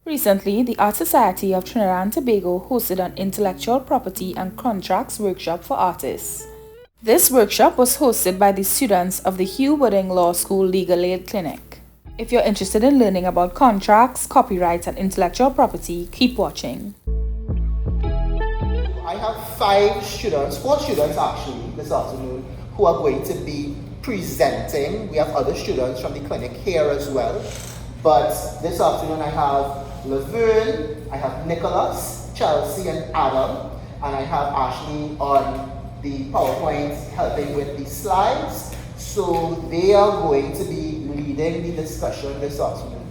Recently, the Art Society of Trinidad and Tobago hosted an intellectual property and contracts workshop for artists. This workshop was hosted by the students of the Hugh Wooding Law School Legal Aid Clinic. If you're interested in learning about contracts, copyright, and intellectual property, keep watching. I have four students actually this afternoon who are going to be presenting. We have other students from the clinic here as well. But this afternoon I have Laverne, I have Nicholas, Chelsea, and Adam, and I have Ashley on the PowerPoint helping with the slides. So they are going to be leading the discussion this afternoon.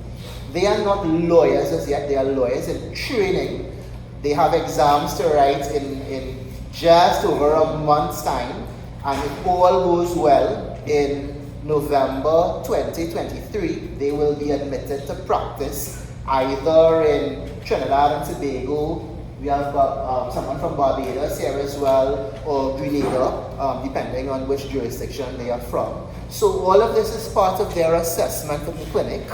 They are not lawyers as yet, they are lawyers in training. They have exams to write in just over a month's time, and if all goes well, in November 2023, they will be admitted to practice either in Trinidad and Tobago. We have someone from Barbados here as well, or Grenada, depending on which jurisdiction they are from. So all of this is part of their assessment of the clinic,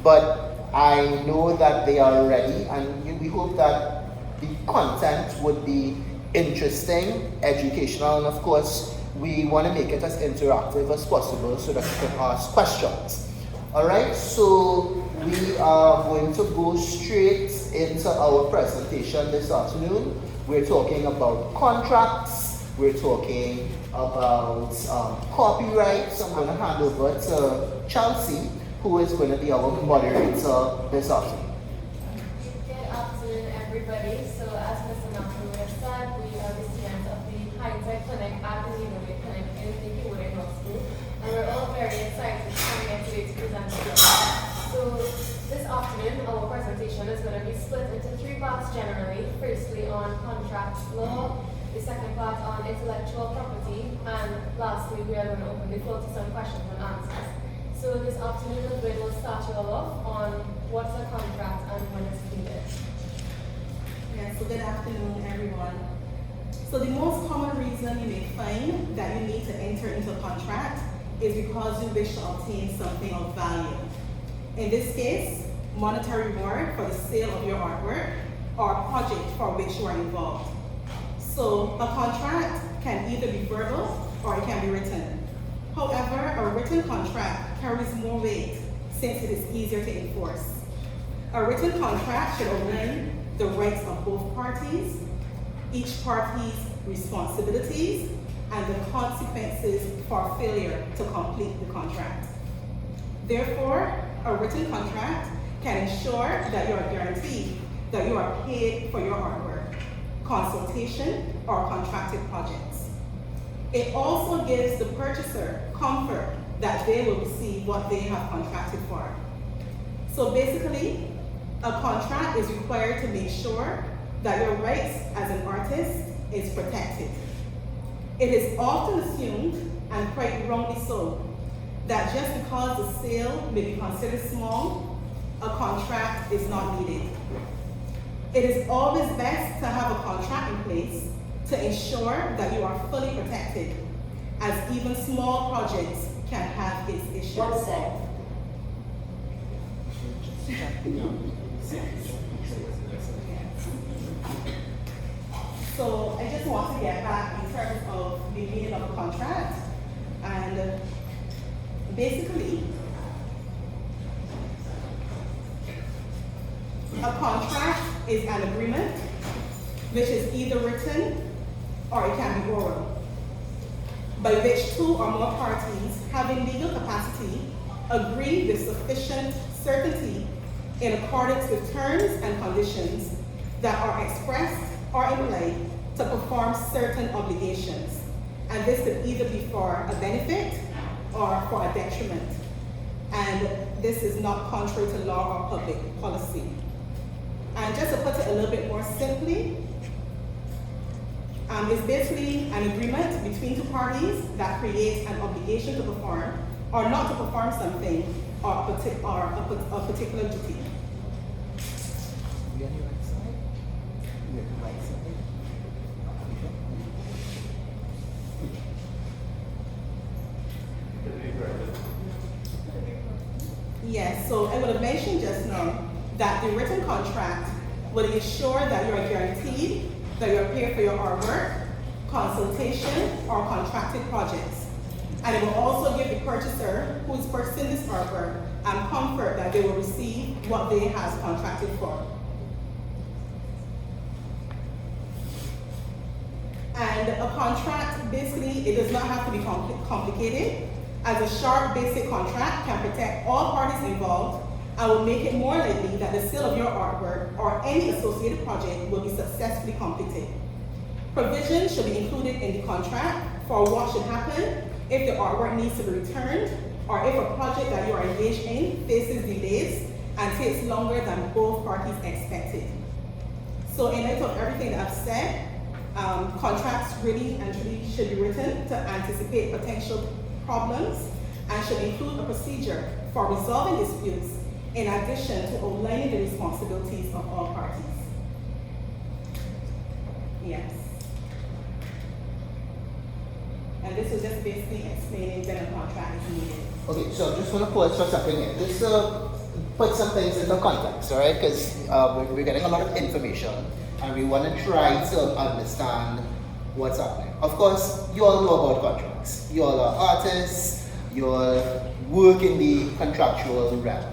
but I know that they are ready, and we hope that the content would be interesting, educational, and of course, we want to make it as interactive as possible so that you can ask questions. Alright, so we are going to go straight into our presentation this afternoon. We're talking about contracts, we're talking about copyright. So I'm going to hand over to Chelsea, who is going to be our moderator this afternoon. Good afternoon, everybody. So as Mr. Malcolm has said, we are the students of the Hindsight Clinic at the Legal Aid Clinic in the Hugh Wooding Law School, and we're all very excited to come here today to present to you. So this afternoon, our presentation is going to be split into three parts generally. Firstly, on contract law, the second part on intellectual property, and lastly, we are going to open the floor to some questions and answers. So this afternoon, we will start you all off on what's a contract and when it's needed. Yeah, so good afternoon, everyone. So the most common reason you may find that you need to enter into a contract is because you wish to obtain something of value. In this case, monetary reward for the sale of your artwork or project for which you are involved. So a contract can either be verbal or it can be written. However, a written contract carries more weight since it is easier to enforce. A written contract should outline the rights of both parties, each party's responsibilities, and the consequences for failure to complete the contract. Therefore, a written contract can ensure that you are guaranteed that you are paid for your artwork, consultation, or contracted projects. It also gives the purchaser comfort that they will receive what they have contracted for. So basically, a contract is required to make sure that your rights as an artist is protected. It is often assumed, and quite wrongly so, that just because the sale may be considered small, a contract is not needed. It is always best to have a contract in place to ensure that you are fully protected, as even small projects can have its issues. One sec. So I just want to get back in terms of the meaning of a contract, and basically, a contract is an agreement which is either written or it can be oral, by which two or more parties having legal capacity agree with sufficient certainty in accordance with terms and conditions that are expressed or implied to perform certain obligations. And this could either be for a benefit or for a detriment. And this is not contrary to law or public policy. And just to put it a little bit more simply, it's basically an agreement between two parties that creates an obligation to perform or not to perform something or a particular duty. Are you on your right side? You're on the right side. Yes, so I would have mentioned just now that the written contract will ensure that you are guaranteed that you are paid for your artwork, consultation, or contracted projects. And it will also give the purchaser who is purchasing this artwork comfort that they will receive what they have contracted for. And a contract, basically, it does not have to be complicated, as a sharp basic contract can protect all parties involved and will make it more likely that the sale of your artwork or any associated project will be successfully completed. Provisions should be included in the contract for what should happen if the artwork needs to be returned, or if a project that you are engaged in faces delays and takes longer than both parties expected. So in light of everything that I've said, contracts really and truly should be written to anticipate potential problems and should include a procedure for resolving disputes in addition to outlining the responsibilities of all parties. Yes. And this is just basically explaining when a contract is needed. Okay, so I just want to pause for a second here. Just put some things into context, all right? Because we're getting a lot of information and we want to try to understand what's happening. Of course, you all know about contracts. You all are artists, you all work in the contractual realm.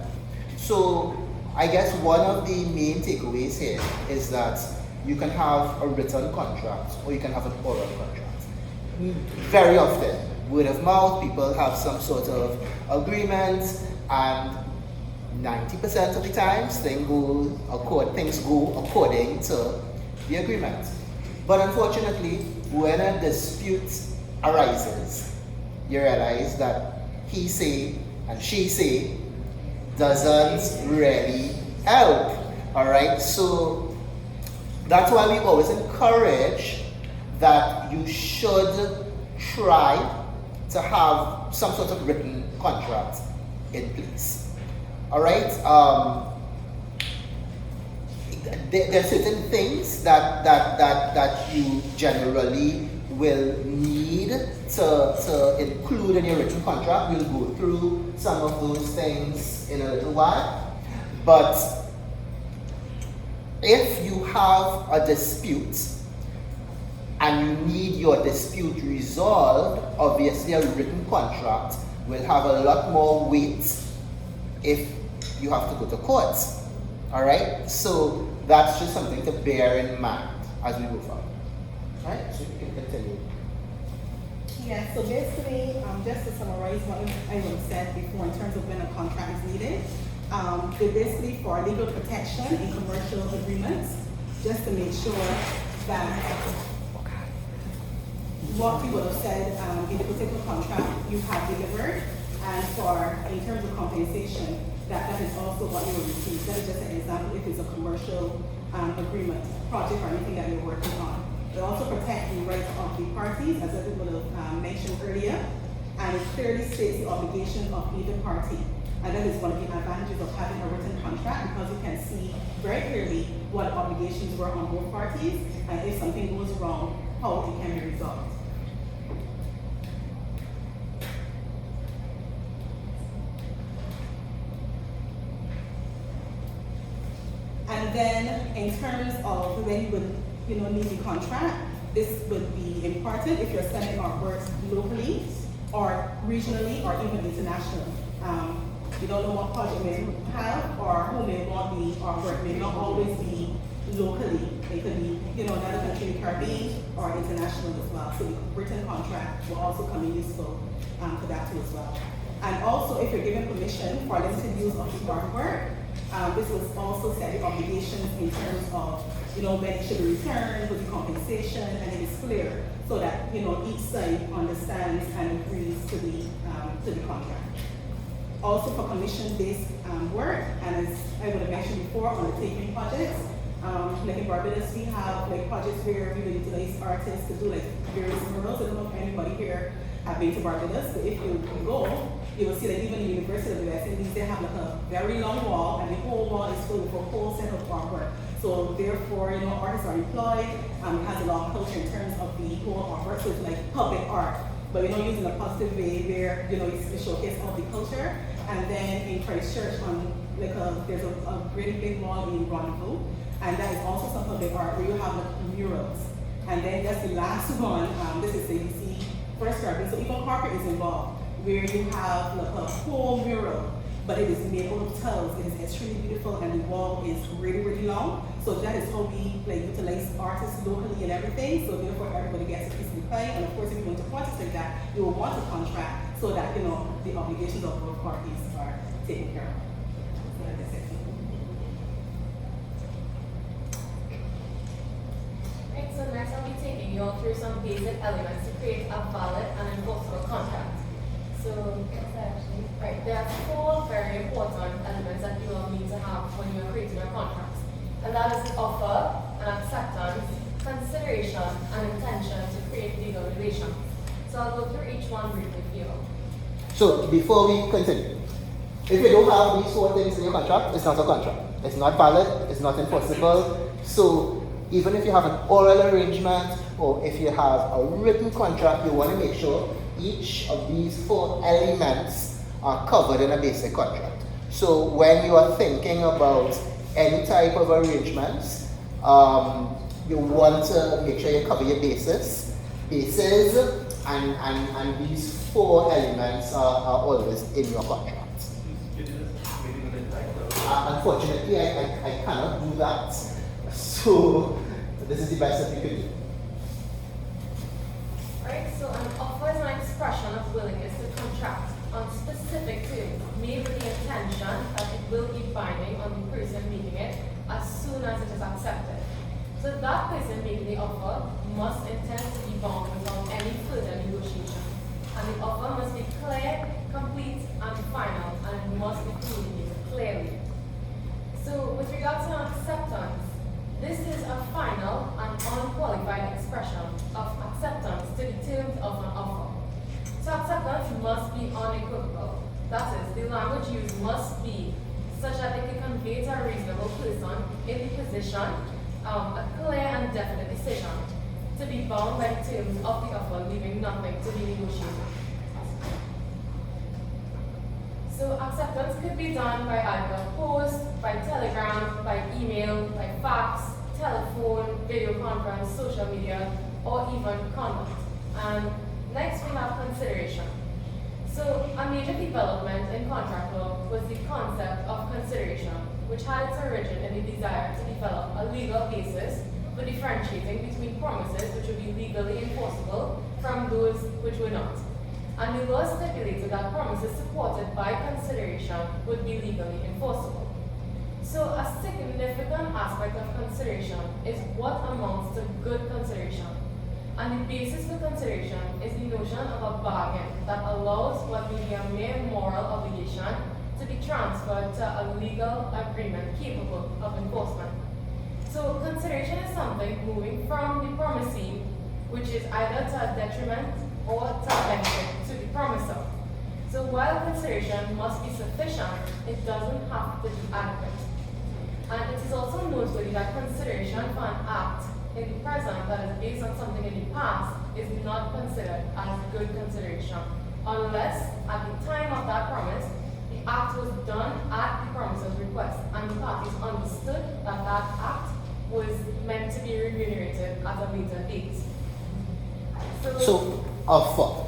So I guess one of the main takeaways here is that you can have a written contract or you can have an oral contract. Very often, word of mouth, people have some sort of agreement, and 90% of the times things go according to the agreement. But unfortunately, when a dispute arises, you realize that he say and she say doesn't really help. Alright, so that's why we always encourage that you should try to have some sort of written contract in place. All right. There are certain things that you generally will need to include in your written contract. We'll go through some of those things in a little while. But if you have a dispute and you need your dispute resolved, obviously a written contract will have a lot more weight if you have to go to court. Alright? So that's just something to bear in mind as we move on. Alright, so you can continue. Yeah, so basically, just to summarize what I would have said before in terms of when a contract is needed, they're basically for legal protection in commercial agreements, just to make sure that what you would have said in the particular contract you have delivered, and for in terms of compensation, that is also what you will receive. That is just an example if it's a commercial agreement, project, or anything that you're working on. It also protects the rights of the parties, as I would have mentioned earlier, and it clearly states the obligations of either party. And that is one of the advantages of having a written contract, because you can see very clearly what obligations were on both parties, and if something goes wrong, how it can be resolved. And then in terms of when you would need the contract, this would be important if you're selling artworks locally or regionally or even internationally. You don't know what project may have or who may want the artwork. May not always be locally. It could be another country in the Caribbean or international as well. So the written contract will also come in useful for that too as well. And also, if you're given permission for limited use of the artwork, this was also set the obligations in terms of when it should be returned, with the compensation, and it is clear so that each side understands and agrees to the contract. Also for commission-based work, and as I would have mentioned before, on the taping projects, like in Barbados, we have projects where we would utilize artists to do various murals. I don't know if anybody here have been to Barbados, but if you go, you will see that even in the University of the West Indies, they have a very long wall, and the whole wall is filled with a whole set of artwork. So therefore, artists are employed. It has a lot of culture in terms of the whole artwork. So it's like public art, but using a positive way where you showcase all the culture. And then in Christchurch, there's a really big mall in Rendezvous, and that is also some public art where you have murals. And then that's the last one. This is ABC First Garden. So even Harper is involved, where you have a whole mural, but it is made out of tiles. It is extremely beautiful, and the wall is really, really long. So that is how we utilize artists locally and everything. So therefore, everybody gets a piece of the pie. And of course, if you want to practice like that, you will want a contract so that the obligations of both parties are taken care of. So that's it. Right, so next I'll be taking you all through some basic elements to create a valid and enforceable contract. So, right, there are 4 very important elements that you will need to have when you are creating your contracts. And that is the offer, and acceptance, consideration, and intention to create legal relations. So I'll go through each one briefly for you. So before we continue, if you don't have these 4 things in your contract, it's not a contract. It's not valid, it's not enforceable. So even if you have an oral arrangement or if you have a written contract, you want to make sure each of these 4 elements are covered in a basic contract. So when you are thinking about any type of arrangements, you want to make sure you cover your bases, and these 4 elements are always in your contract. Unfortunately, I cannot do that. So this is the best that we could do. Alright, so an offer is an expression of willingness to contract on specific terms, made with the intention that it will be binding on the person making it as soon as it is accepted. So that person making the offer must intend to be bound without any further negotiation. And the offer must be clear, complete, and final, and it must be communicated clearly. So with regard to acceptance, this is a final and unqualified expression of acceptance to the terms of an offer. So acceptance must be unequivocal. That is, the language used must be such that it can convey to a reasonable person in the position a clear and definite decision to be bound by the terms of the offer, leaving nothing to be negotiated. So acceptance could be done by either post, by telegram, by email, by fax, telephone, video conference, social media, or even conduct. And next we have consideration. So a major development in contract law was the concept of consideration, which had its origin in the desire to develop a legal basis for differentiating between promises which would be legally enforceable from those which were not. And the law stipulated that promises supported by consideration would be legally enforceable. So a significant aspect of consideration is what amounts to good consideration. And the basis for consideration is the notion of a bargain that allows what may be a mere moral obligation to be transferred to a legal agreement capable of enforcement. So consideration is something moving from the promisee, which is either to a detriment or to a benefit to the promiser. So while consideration must be sufficient, it doesn't have to be adequate. And it is also noteworthy that consideration for an act in the present that is based on something in the past is not considered as good consideration, unless at the time of that promise, the act was done at the promiser's request, and the parties understood that that act was meant to be remunerated at a later date. So offer.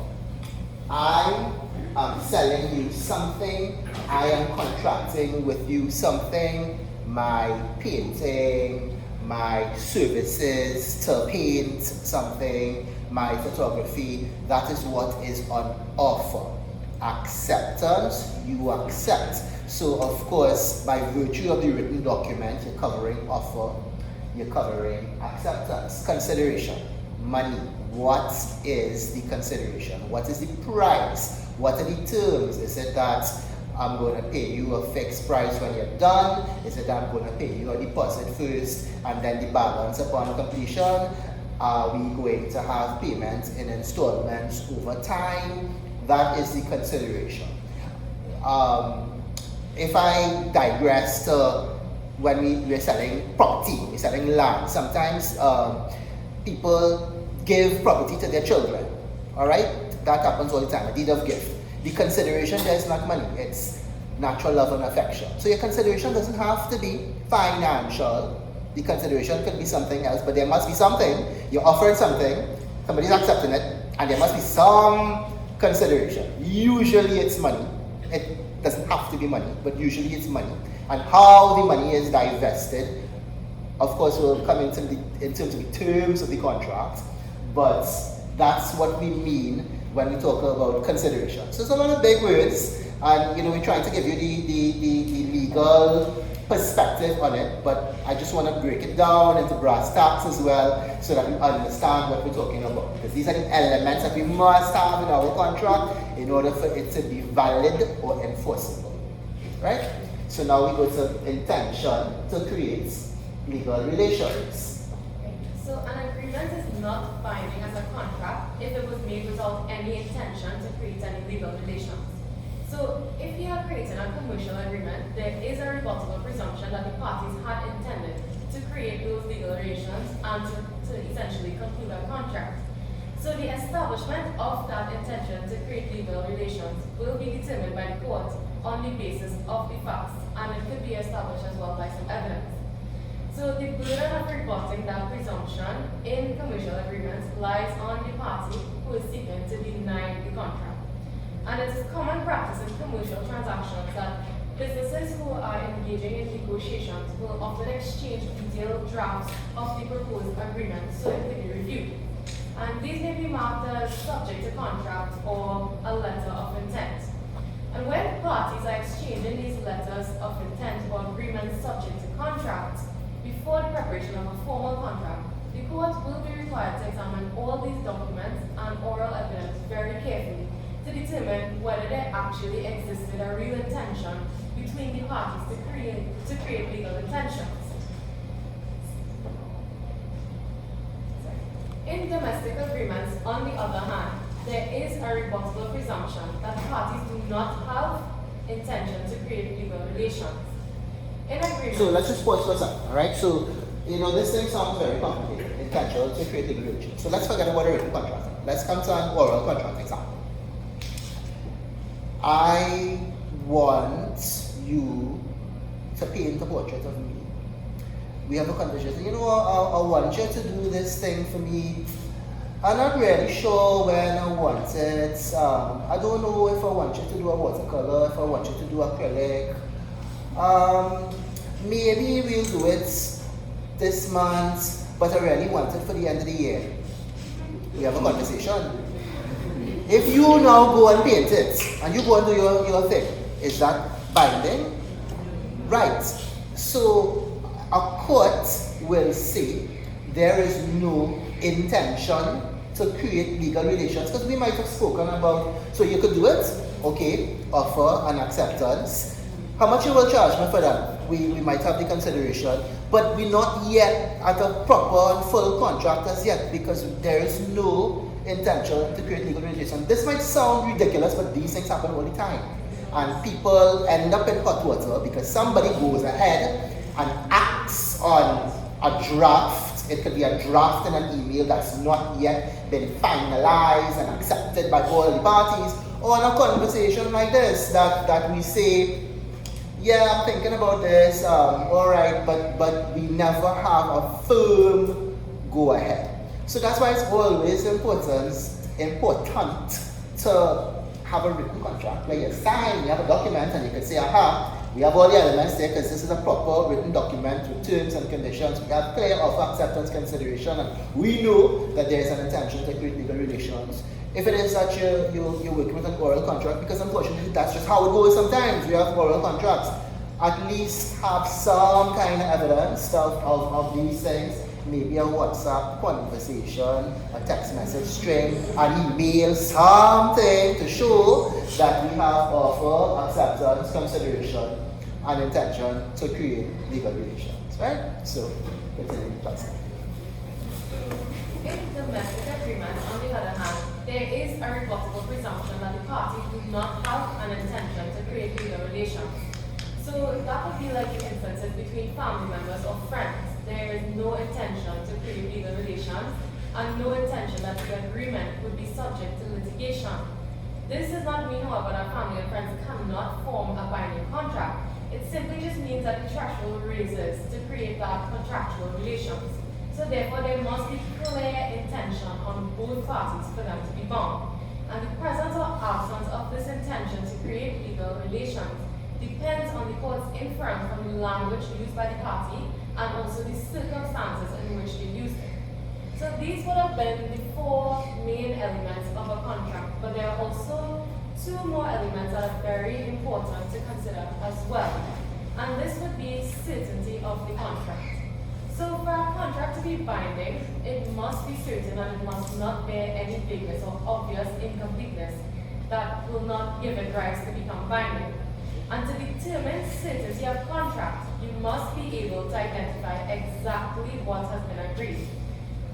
I am selling you something, I am contracting with you something, my painting, my services to paint something, my photography, that is what is on offer. Acceptance, you accept. So of course, by virtue of the written document, you're covering offer, you're covering acceptance. Consideration, money. What is the consideration? What is the price? What are the terms? Is it that I'm going to pay you a fixed price when you're done? Is it that I'm going to pay you a deposit first and then the balance upon completion? Are we going to have payments in installments over time? That is the consideration. If I digress to when we're selling property, we're selling land, sometimes people give property to their children, all right? That happens all the time, a deed of gift. The consideration there is not money, it's natural love and affection. So your consideration doesn't have to be financial. The consideration could be something else, but there must be something. You're offering something, somebody's accepting it, and there must be some consideration. Usually it's money. It doesn't have to be money, but usually it's money. And how the money is divested, of course, will come in terms of the terms of the contract, but that's what we mean when we talk about consideration. So it's a lot of big words, and we're trying to give you the legal perspective on it, but I just want to break it down into brass tacks as well, so that we understand what we're talking about. Because these are the elements that we must have in our contract in order for it to be valid or enforceable. Right? So now we go to intention to create legal relations. So an agreement is not binding as a contract if it was made without any intention to create any legal relations. So if you are creating a commercial agreement, there is a rebuttable presumption that the parties had intended to create those legal relations and to essentially conclude a contract. So the establishment of that intention to create legal relations will be determined by the court on the basis of the facts, and it could be established as well by some evidence. So the burden of rebutting that presumption in commercial agreements lies on the party who is seeking to deny the contract. And it is common practice in commercial transactions that businesses who are engaging in negotiations will often exchange detailed drafts of the proposed agreement so it can be reviewed. And these may be marked as subject to contract or a letter of intent. And when parties are exchanging these letters of intent or agreements subject to contract, before the preparation of a formal contract, the court will be required to examine all these documents and oral evidence very carefully to determine whether there actually existed a real intention between the parties to create legal intentions. In domestic agreements, on the other hand, there is a rebuttable presumption that parties do not have intention to create legal relations. In agreement. So let's just pause for a second, alright? So, this thing sounds very complicated, intentional to create legal relations. So let's forget about a written contract. Let's come to an oral contract example. I want you to paint a portrait of me. We have a conversation. I want you to do this thing for me. I'm not really sure when I want it. I don't know if I want you to do a watercolor, if I want you to do acrylic. Maybe we'll do it this month, but I really want it for the end of the year. We have a conversation. If you now go and paint it, and you go and do your thing, is that binding? Right. So a court will say there is no intention to create legal relations, because we might have spoken about, so you could do it, okay, offer an acceptance. How much you will charge me for that? We might have the consideration, but we're not yet at a proper and full contract as yet, because there is no intention to create legal relations. This might sound ridiculous, but these things happen all the time. And people end up in hot water because somebody goes ahead and acts on a draft. It could be a draft in an email that's not yet been finalized and accepted by all the parties, or in a conversation like this that we say, yeah, I'm thinking about this, alright, but we never have a firm go ahead. So that's why it's always important to have a written contract where you sign, you have a document, and you can say, aha, we have all the elements there because this is a proper written document with terms and conditions. We have clear offer, acceptance, consideration, and we know that there is an intention to create legal relations. If it is that you're working with an oral contract, because unfortunately that's just how it goes sometimes, we have oral contracts, at least have some kind of evidence of these things. Maybe a WhatsApp conversation, a text message string, an email, something to show that we have offer, acceptance, consideration, and intention to create legal relations, right? So, continue. In domestic agreements, on the other hand, there is a rebuttable presumption that the parties do not have an intention to create legal relations. So that would be like the instances between family members or friends. There is no intention to create legal relations and no intention that the agreement would be subject to litigation. This does not mean, however, that family and friends cannot form a binding contract. It simply just means that the threshold raises to create that contractual relations. So therefore, there must be clear intention on both parties for them to be bound. And the presence or absence of this intention to create legal relations depends on the court's inference from the language used by the party and also the circumstances in which they used it. So these would have been the four main elements of a contract, but there are also two more elements that are very important to consider as well. And this would be certainty of the contract. So for a contract to be binding, it must be certain and it must not bear any vagueness or obvious incompleteness that will not give it rights to become binding. And to determine certainty of contract, you must be able to identify exactly what has been agreed.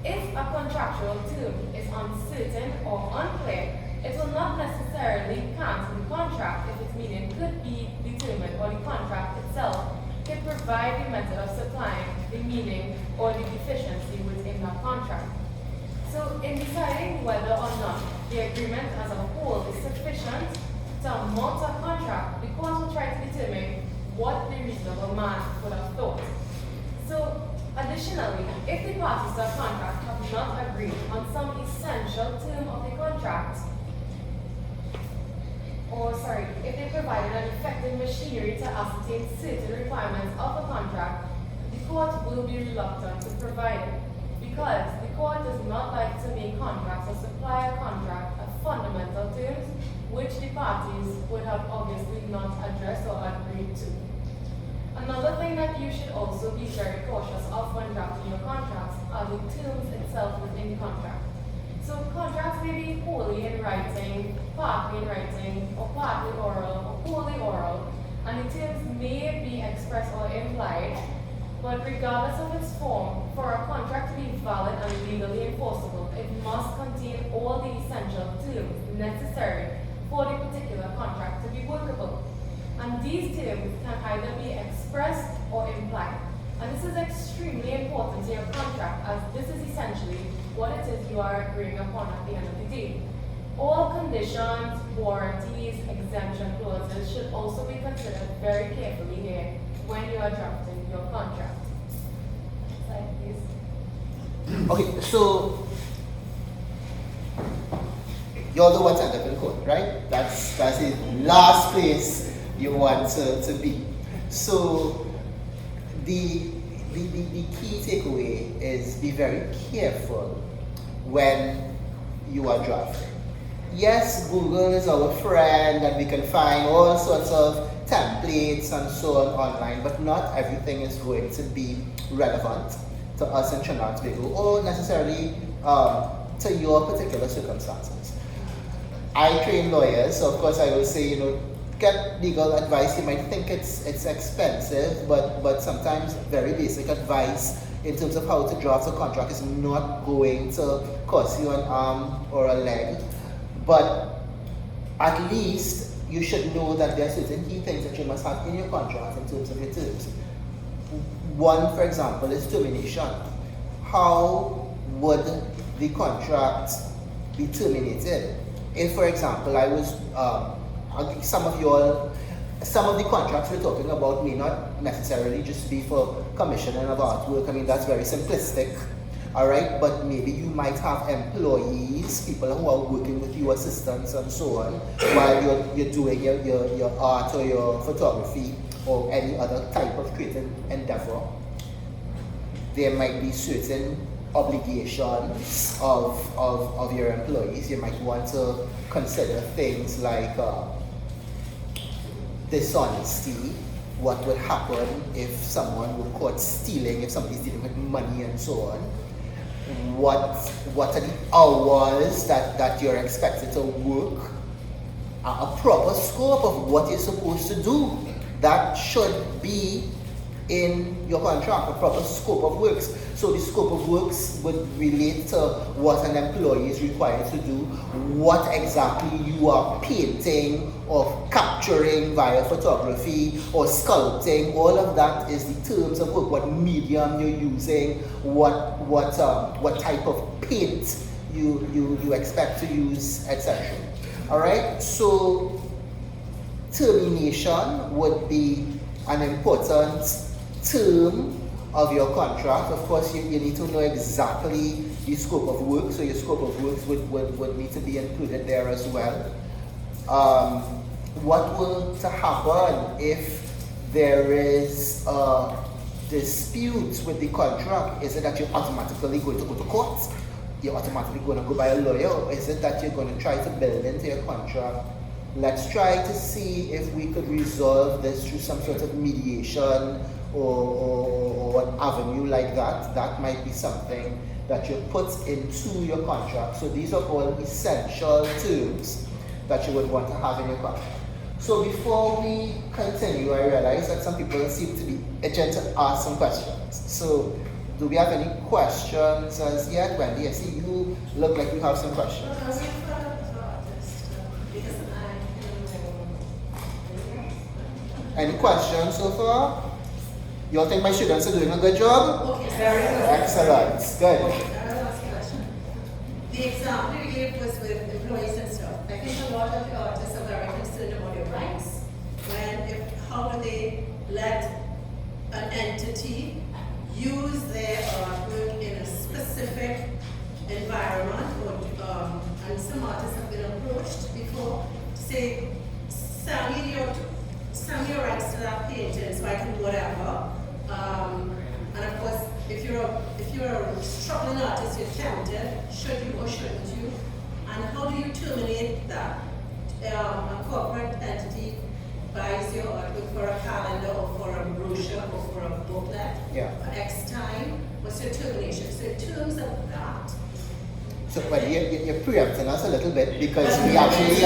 If a contractual term is uncertain or unclear, it will not necessarily cancel the contract if its meaning could be determined or the contract itself can provide the method of supplying the meaning or the deficiency within that contract. So in deciding whether or not the agreement as a whole is sufficient to amount to a contract, the court will try to determine what the reasonable man would have thought. So additionally, if the parties to a contract have not agreed on some essential term of the contract, if they provided an effective machinery to ascertain certain requirements of a contract, the court will be reluctant to provide it because the court does not like to make contracts or supply a contract of fundamental terms which the parties would have obviously not addressed or agreed to. Another thing that you should also be very cautious of when drafting your contracts are the terms itself within the contract. So contracts may be wholly in writing, partly in writing, or partly oral, or wholly oral, and the terms may be expressed or implied, but regardless of its form, for a contract to be valid and legally enforceable, it must contain all the essential terms necessary for the particular contract to be workable. And these terms can either be expressed or implied. And this is extremely important to your contract as this is essentially what it is you are agreeing upon at the end of the day. All conditions, warranties, exemption clauses should also be considered very carefully here when you are drafting your contract. Slide, please. Okay, so you're the what's under the code, right? That's the last place you want to be. So the key takeaway is be very careful when you are drafting. Yes, Google is our friend and we can find all sorts of templates and so on online, but not everything is going to be relevant to us in Trinidad and Tobago or necessarily to your particular circumstances. I train lawyers, so of course I will say, get legal advice. You might think it's expensive, but sometimes very basic advice in terms of how to draft a contract is not going to cost you an arm or a leg. But at least you should know that there are certain key things that you must have in your contract in terms of your terms. One, for example, is termination. How would the contract be terminated? If, for example, I was some of the contracts we're talking about may not necessarily just be for commissioning of artwork. I mean, that's very simplistic, all right? But maybe you might have employees, people who are working with you, assistants and so on, while you're doing your art or your photography or any other type of creative endeavor. There might be certain obligations of your employees. You might want to consider things like dishonesty. What would happen if someone were caught stealing, if somebody's dealing with money and so on? What are the hours that you're expected to work? A proper scope of what you're supposed to do. That should be in your contract, a proper scope of works. So the scope of works would relate to what an employee is required to do, what exactly you are painting or capturing via photography or sculpting. All of that is the terms of work, what medium you're using, what type of paint you expect to use, etc. All right, so termination would be an important term of your contract. Of course, you need to know exactly the scope of work, so your scope of works would need to be included there as well. What will to happen if there is a dispute with the contract? Is it that you're automatically going to go to court? You're automatically going to go by a lawyer? Or is it that you're going to try to build into your contract? Let's try to see if we could resolve this through some sort of mediation or an avenue like that. That might be something that you put into your contract. So these are all essential terms that you would want to have in your contract. So before we continue, I realize that some people seem to be itching to ask some questions. So do we have any questions as yet? Wendy, I see you look like you have some questions. Any questions so far? You all think my students are doing a good job? Okay, very good. Excellent. Good. The example you gave was with employees and stuff. I think a lot of the artists are very concerned about their rights. How do they let an entity use their artwork in a specific environment? And some artists have been approached before to say, sell me your rights to that painting so I can do whatever. And of course, if you're a struggling artist, you're tempted, should you or shouldn't you? And how do you terminate that? A corporate entity buys your artwork for a calendar or for a brochure or for a booklet for X time. What's your termination? So in terms of that. So, but you're preempting us a little bit because we actually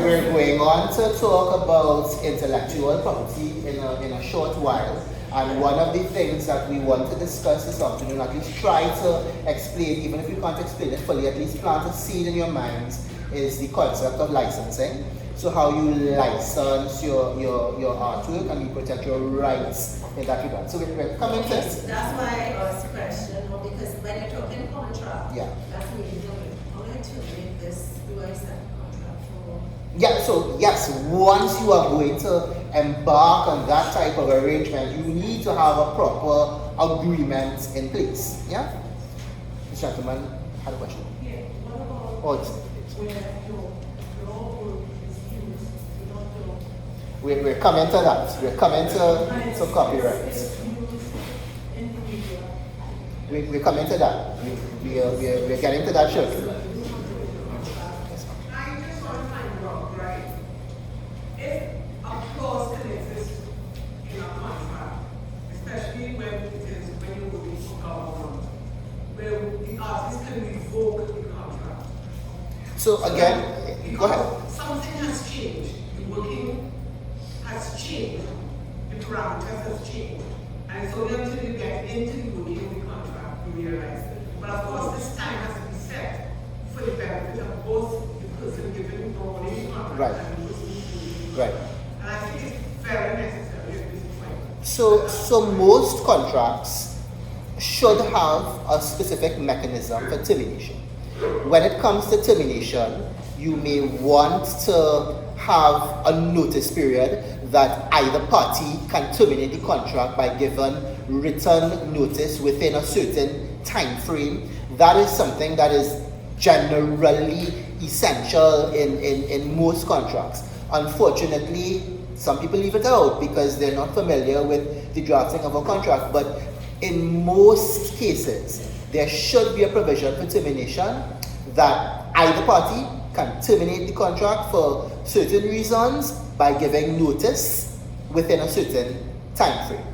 we're going on to talk about intellectual property in a short while. And one of the things that we want to discuss this afternoon, at least try to explain, even if you can't explain it fully, at least plant a seed in your minds, is the concept of licensing. So how you license your artwork and you protect your rights in that regard. So we're coming to this. That's why I asked the question, because when you're talking contract, that's me. How do I terminate this? Do I sign a contract for? Yeah, so yes, once you are going to embark on that type of arrangement, you need to have a proper agreement in place. Yeah? This gentleman had a question. Yeah, what about Oh, where your work is used, you don't know. we're coming to that. We're coming to copyright. It's used in the media. We're coming to that. We're getting to that shortly. I just want to find out, right? If a clause can exist in a contract, especially when you're working for government, where the artist can revoke the contract. So again, go ahead. Something has changed. The working has changed. The parameters has changed. And it's only until you get into the working of the contract you realize it. But of course, this time has to be set for the benefit of both the person giving the money the contract and the person receiving the contract. And I think it's very necessary at this point. So most contracts should have a specific mechanism for termination. When it comes to termination, you may want to have a notice period that either party can terminate the contract by given written notice within a certain time frame. That is something that is generally essential in most contracts. Unfortunately, some people leave it out because they're not familiar with the drafting of a contract, but in most cases, there should be a provision for termination that either party can terminate the contract for certain reasons by giving notice within a certain time frame.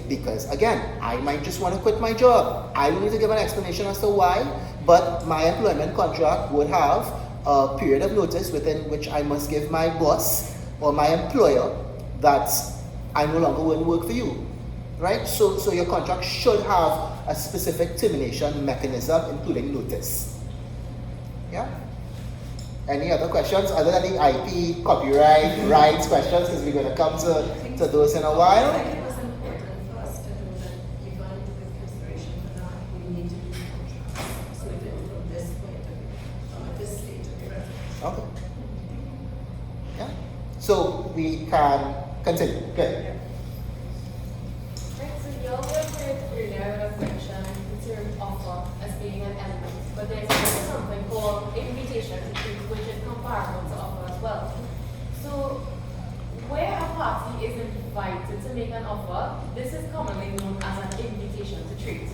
Because again, I might just want to quit my job. I don't need to give an explanation as to why, but my employment contract would have a period of notice within which I must give my boss or my employer that I no longer want to work for you. Right? So your contract should have a specific termination mechanism, including notice. Yeah? Any other questions other than the IP, copyright, rights questions? Because we're going to come to those in a while. I think it was important for us to know that even with consideration for that, we need to do contracts. So even from this point of view, at this stage of the Okay. we can continue. Good. Right, so y'all were very earlier would have mentioned the term offer as being an element, but there's also something called invitation to treat, which is comparable to offer as well. So where a party is invited to make an offer, this is commonly known as an invitation to treat.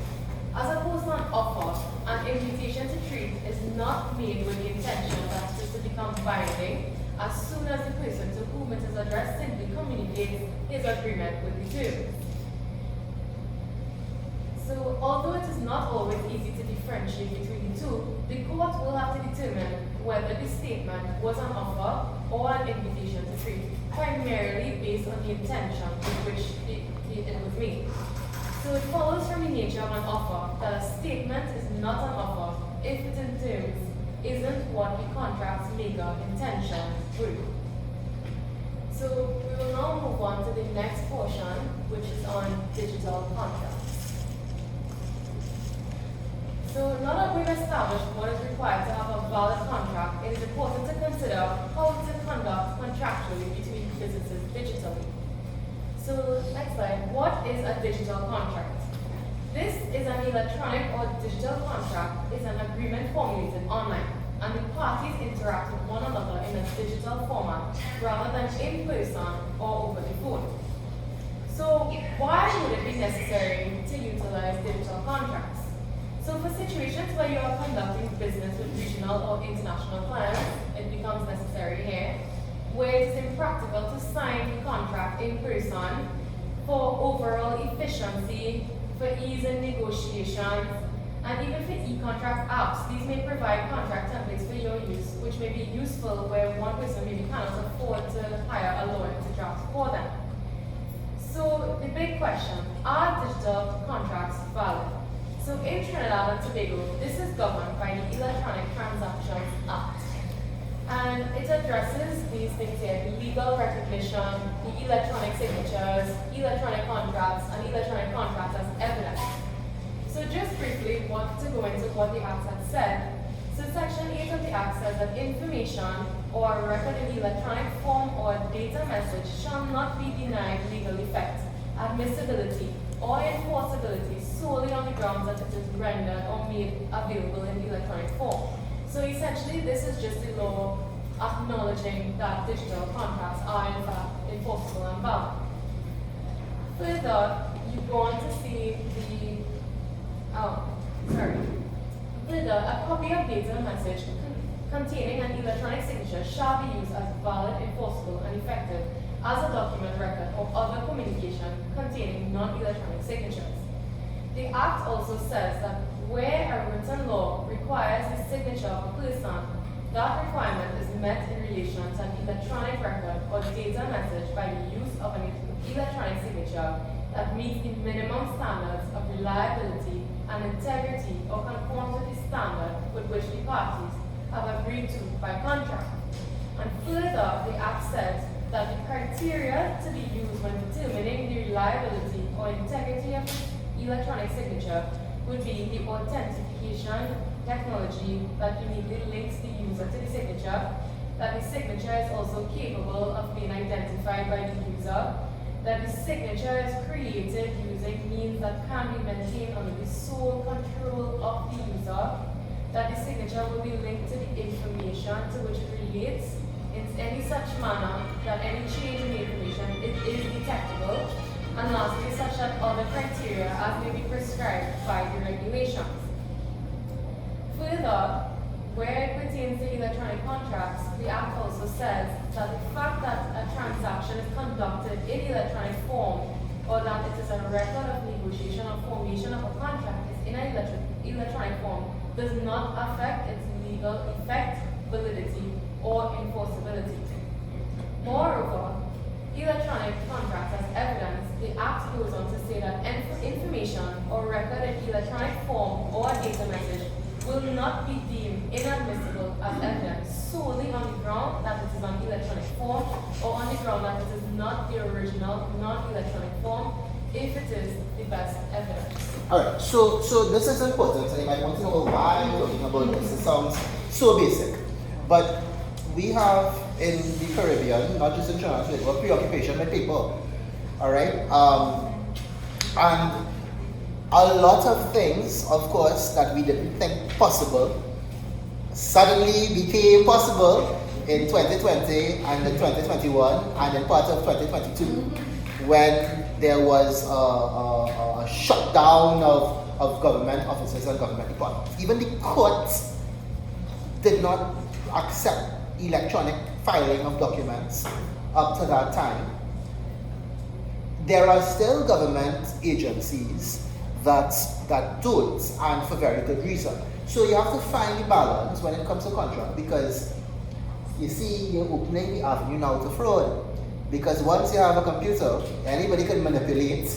As opposed to an offer, an invitation to treat is not made with the intention that it is to become binding as soon as the person to whom it is addressed simply communicates his agreement with the terms. So although it is not always easy to differentiate between the two, the court will have to determine whether the statement was an offer or an invitation to treat, primarily based on the intention with which it was made. So it follows from the nature of an offer that a statement is not an offer if it in terms isn't what the contract's maker intentions were. So we will now move on to the next portion, which is on digital contracts. So now that we've established what is required to have a valid contract, it is important to consider how to conduct contractually between businesses digitally. So next slide, what is a digital contract? This is an electronic or digital contract is an agreement formulated online, and the parties interact with one another in a digital format rather than in person or over the phone. So why would it be necessary to utilize digital contracts? So for situations where you are conducting business with regional or international clients, it becomes necessary here, where it is impractical to sign the contract in person for overall efficiency, for ease in negotiations, and even for e-contract apps. These may provide contract templates for your use, which may be useful where one person maybe cannot afford to hire a lawyer to draft for them. So the big question, are digital contracts valid? So in Trinidad and Tobago, this is governed by the Electronic Transactions Act. And it addresses these things here, the legal recognition, the electronic signatures, electronic contracts, and electronic contracts as evidence. So just briefly, to go into what the Act has said. So Section 8 of the Act says that information or a record in electronic form or data message shall not be denied legal effect, admissibility, or enforceability solely on the grounds that it is rendered or made available in electronic form. So essentially, this is just the law acknowledging that digital contracts are in fact enforceable and valid. Further, you go on to see Further, a copy of data message containing an electronic signature shall be used as valid, enforceable, and effective as a document record or other communication containing non-electronic signatures. The Act also says that where a written law requires the signature of a person, that requirement is met in relation to an electronic record or data message by the use of an electronic signature that meets the minimum standards of reliability and integrity or conforms with the standard with which the parties have agreed to by contract. And further, the Act says that the criteria to be used when determining the reliability or integrity of the electronic signature would be the authentication technology that uniquely links the user to the signature, that the signature is also capable of being identified by the user, that the signature is created using means that can be maintained under the sole control of the user, that the signature will be linked to the information to which it relates in any such manner that any change in the information is detectable, and lastly, such that other criteria as may be prescribed by the regulations. Further, where it pertains to electronic contracts, the Act also says that the fact that a transaction is conducted in electronic form or that it is a record of negotiation or formation of a contract is in an electronic form does not affect its legal effect, validity, or enforceability. Moreover, electronic contracts as evidence, the Act goes on to say that information or record in electronic form or data message will not be deemed inadmissible as evidence solely on the ground that it is on electronic form or on the ground that it is not the original non-electronic form if it is the best evidence. Alright, so this is important, and you might want to know why I'm talking about this. It sounds so basic. But we have in the Caribbean, not just in Trinidad and Tobago, preoccupation with paper. All right, and a lot of things, of course, that we didn't think possible suddenly became possible in 2020 and in 2021 and in part of 2022 when there was a shutdown of government offices and government departments. Even the courts did not accept electronic filing of documents up to that time. There are still government agencies that don't, and for very good reason. So you have to find the balance when it comes to contract, because you see, you're opening the avenue now to fraud. Because once you have a computer, anybody can manipulate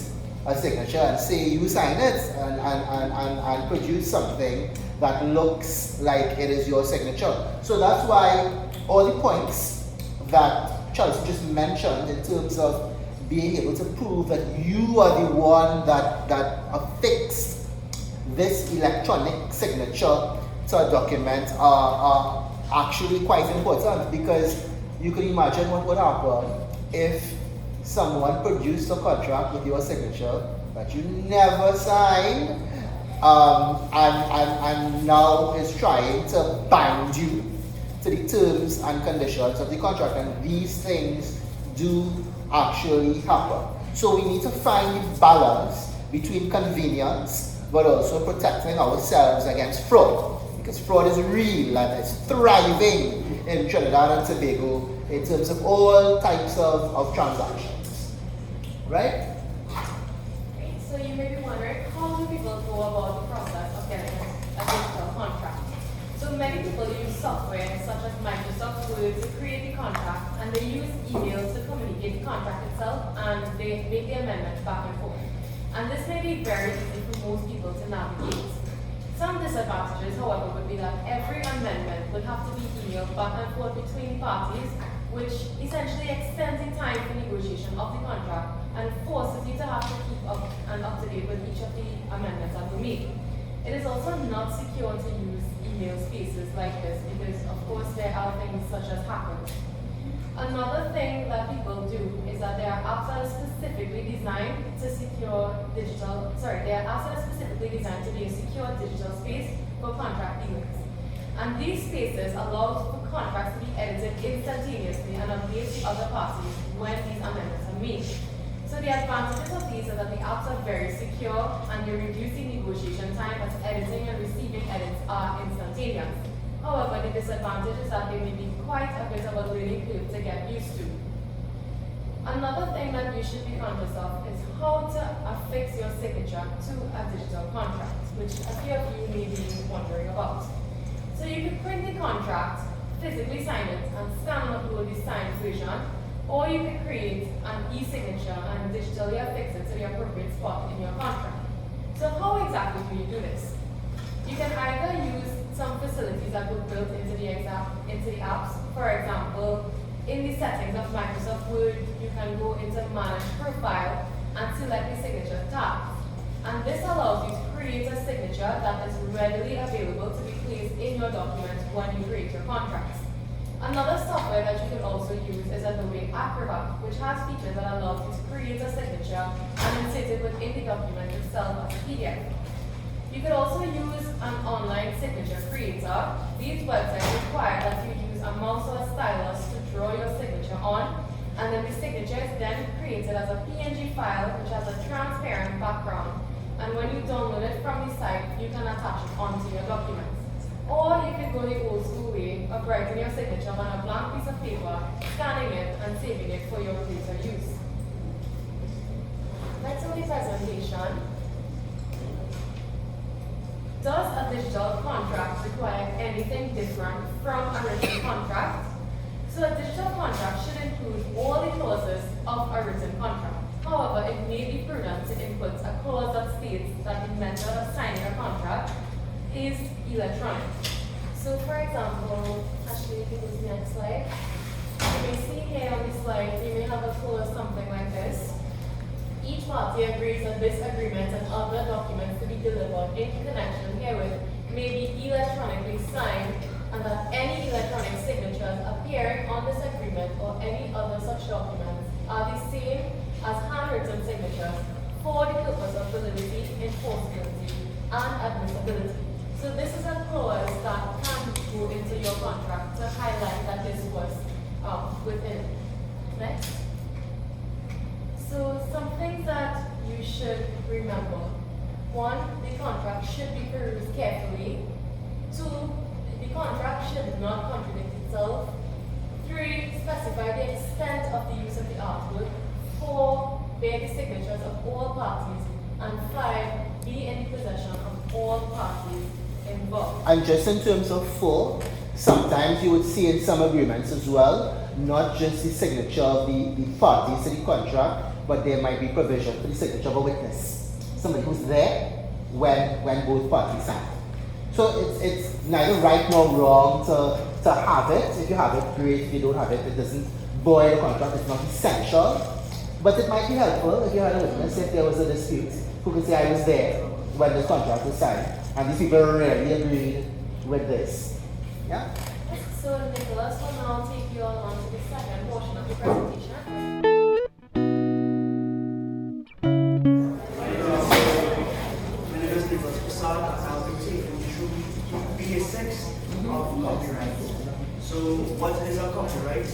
a signature and say you sign it and produce something that looks like it is your signature. So that's why all the points that Chelsea just mentioned in terms of being able to prove that you are the one that affixed this electronic signature to a document are actually quite important, because you can imagine what would happen if someone produced a contract with your signature that you never signed and now is trying to bind you to the terms and conditions of the contract, and these things do actually happen. So we need to find the balance between convenience but also protecting ourselves against fraud, because fraud is real and it's thriving in Trinidad and Tobago in terms of all types of transactions. Right? So you may be wondering, how do people go about the process of getting a digital contract? So many people use software such as Microsoft Word to create the contract, and they use emails to communicate the contract itself, and they make the amendments back and forth. And this may be very easy for most people to navigate. Some disadvantages, however, would be that every amendment would have to be emailed back and forth between the parties, which essentially extends the time for negotiation of the contract and forces you to have to keep up and up to date with each of the amendments that were made. It is also not secure to use email spaces like this because, of course, there are things such as hackers. Another thing that people do is that there are apps that are specifically designed to there are apps that are specifically designed to be a secure digital space for contract dealings. And these spaces allow for contracts to be edited instantaneously and update the other parties when these amendments are made. So the advantages of these are that the apps are very secure and they reduce the negotiation time, as editing and receiving edits are instantaneous. However, the disadvantage is that they may be quite a bit of a learning curve to get used to. Another thing that you should be conscious of is how to affix your signature to a digital contract, which a few of you may be wondering about. So you could print the contract, physically sign it, and scan and upload the signed version, or you could create an e-signature and digitally affix it to the appropriate spot in your contract. So how exactly do you do this? You can either use some facilities that were built into the apps. For example, in the settings of Microsoft Word, you can go into Manage Profile and select the signature tab. And this allows you to create a signature that is readily available to be placed in your document when you create your contracts. Another software that you can also use is Adobe Acrobat, which has features that allow you to create a signature and insert it within the document itself as a PDF. You could also use an online signature creator. These websites require that you use a mouse or a stylus to draw your signature on, and then the signature is then created as a PNG file which has a transparent background. And when you download it from the site, you can attach it onto your documents. Or you can go the old school way of writing your signature on a blank piece of paper, scanning it, and saving it for your future use. Next on the presentation. Does a digital contract require anything different from a written contract? So a digital contract should include all the clauses of a written contract. However, it may be prudent to input a clause that states that the method of signing a contract is electronic. So for example, actually if you go to the next slide, you may see here on the slide, we may have a clause something like this. Each party agrees that this agreement and other documents to be delivered in connection herewith may be electronically signed and that any electronic signatures appearing on this agreement or any other such documents are the same as handwritten signatures for the purpose of validity, enforceability, and admissibility. So this is a clause that can go into your contract to highlight that this was within it. Next. So some things that you should remember. One, the contract should be perused carefully. Two, the contract should not contradict itself. Three, specify the extent of the use of the artwork. Four, bear the signatures of all parties. And five, be in possession of all parties involved. And just in terms of full, sometimes you would see in some agreements as well, not just the signature of the parties to the contract, but there might be provision for the signature of a witness, somebody who's there when both parties sign. So it's neither right nor wrong to have it. If you have it, great. If you don't have it, it doesn't void the contract. It's not essential, but it might be helpful if you had a witness. If there was a dispute, who could say I was there when the contract was signed, and these people really agreed with this. Yeah. So Nicholas will now take you all on to the second portion of the presentation. Basics of copyright. So what is a copyright?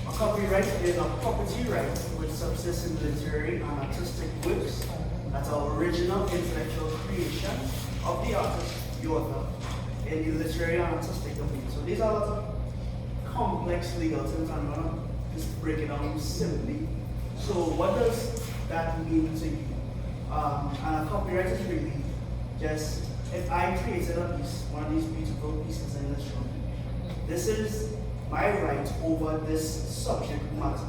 A copyright is a property right which subsists in literary and artistic works that are original intellectual creation of the artist, the author, in the literary and artistic domain. So these are a lot of complex legal terms. I'm going to just break it down simply. So what does that mean to you? And a copyright is really just, if I created a piece, one of these beautiful pieces in this room, this is my right over this subject matter,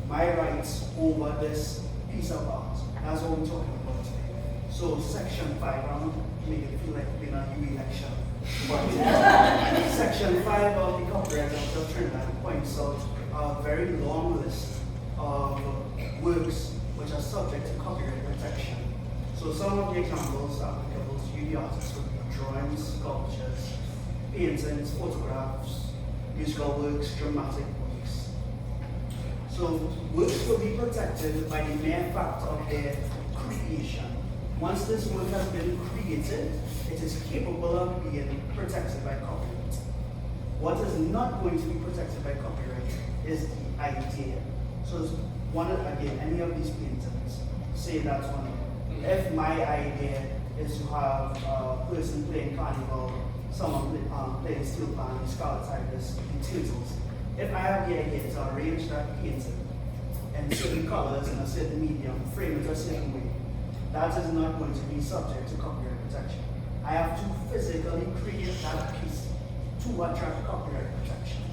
my rights over this piece of art. That's what we're talking about today. So section 5, I'm going to make it feel like we're in a UE lecture. But section 5 of the Copyright Act of Trinidad points out a very long list of works which are subject to copyright protection. So some of the examples applicable to you, the artists, would be drawings, sculptures, paintings, photographs, musical works, dramatic works. So works will be protected by the mere fact of their creation. Once this work has been created, it is capable of being protected by copyright. What is not going to be protected by copyright is the idea. So one, again, any of these paintings, say that's one of them. If my idea is to have a person playing carnival, someone playing steel pan, the Scarlet Tigers, the Turtles, if I have the idea to arrange that painting in certain colors in a certain medium, frame it a certain way, that is not going to be subject to copyright protection. I have to physically create that piece to attract copyright protection.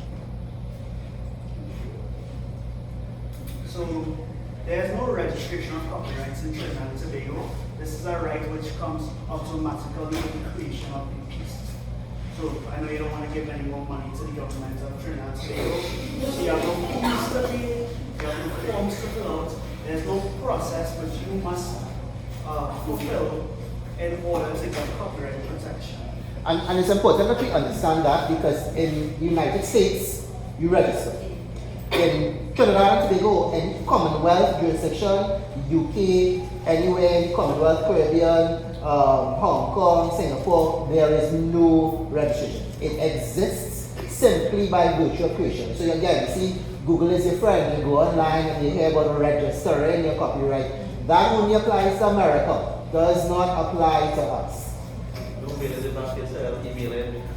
So there's no registration of copyrights in Trinidad and Tobago. This is a right which comes automatically with the creation of the piece. So I know you don't want to give any more money to the government of Trinidad and Tobago. So you have no fees to pay, you have no forms to fill out. There's no process which you must fulfill in order to get copyright protection. And it's important that we understand that because in the United States, you register. In Trinidad and Tobago, in Commonwealth jurisdiction, UK, anywhere in Commonwealth, Caribbean, Hong Kong, Singapore, there is no registration. It exists simply by virtue of creation. So again, you see, Google is your friend. You go online and you hear about registering your copyright. That only applies to America, does not apply to us.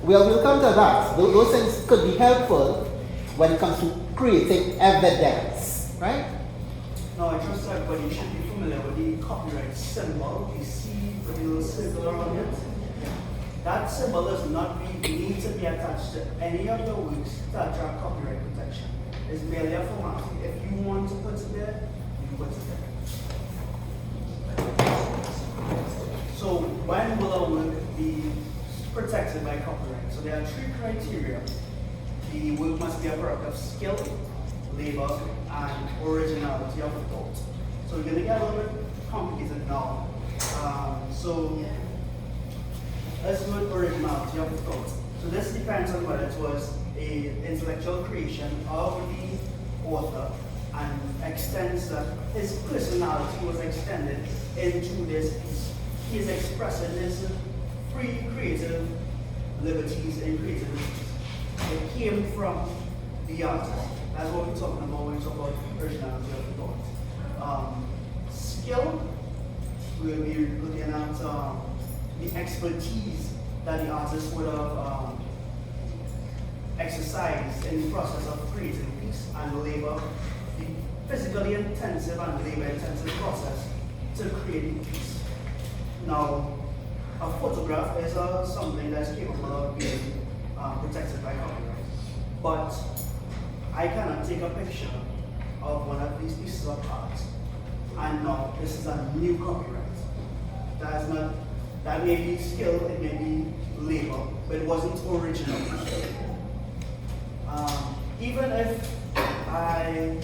Well, we'll come to that. Those things could be helpful when it comes to creating evidence, right? Now, I trust everybody should be familiar with the copyright symbol. You see the little circle around it? That symbol does not need to be attached to any of the works to attract copyright protection. It's merely a formality. If you want to put it there, you put it there. So when will a work be protected by copyright? So there are 3 criteria. The work must be a product of skill, labor, and originality of thought. So we're going to get a little bit complicated now. So let's look at originality of thought. So So this depends on whether it was an intellectual creation of the author and extends that his personality was extended into this piece. He is expressing his free creative liberties and creativity. It came from the artist. That's what we're talking about when we talk about originality of the thought. Skill, we'll be looking at the expertise that the artist would have exercised in the process of creating a piece, and labor, the physically intensive and labor-intensive process to create a piece. Now, a photograph is something that's capable of being protected by copyright, but I cannot take a picture of one of these pieces of art and now this is a new copyright. That may be skill, it may be labor, but it wasn't original. Even if I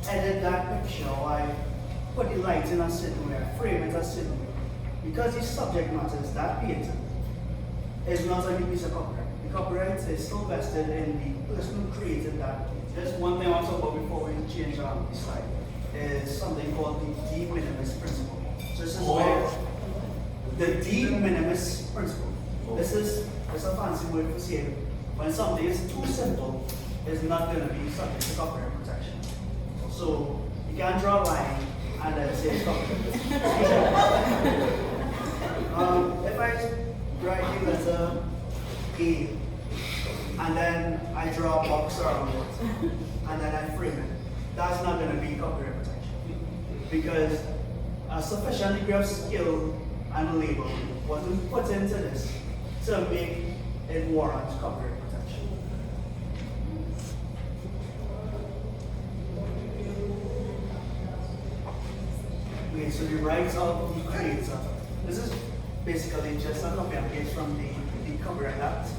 edit that picture, or I put the light in a certain way, I frame it a certain way, because the subject matter is that painting, is not a new piece of copyright. The copyright is still vested in the person who created that painting. Just one thing I want to talk about before we change the slide is something called the de minimis principle. So this is where the de minimis principle. This is a fancy word for saying when something is too simple, it's not going to be subject to copyright protection. So you can't draw a line and then say it's copyright. If I write the letter A and then I draw a box around it and then I frame it, that's not going to be copyright protection because a sufficient degree of skill and labor wasn't put into this to make it warrant copyright protection. Okay, so the rights of the creator. This is basically just a copy and paste from the Copyright Act.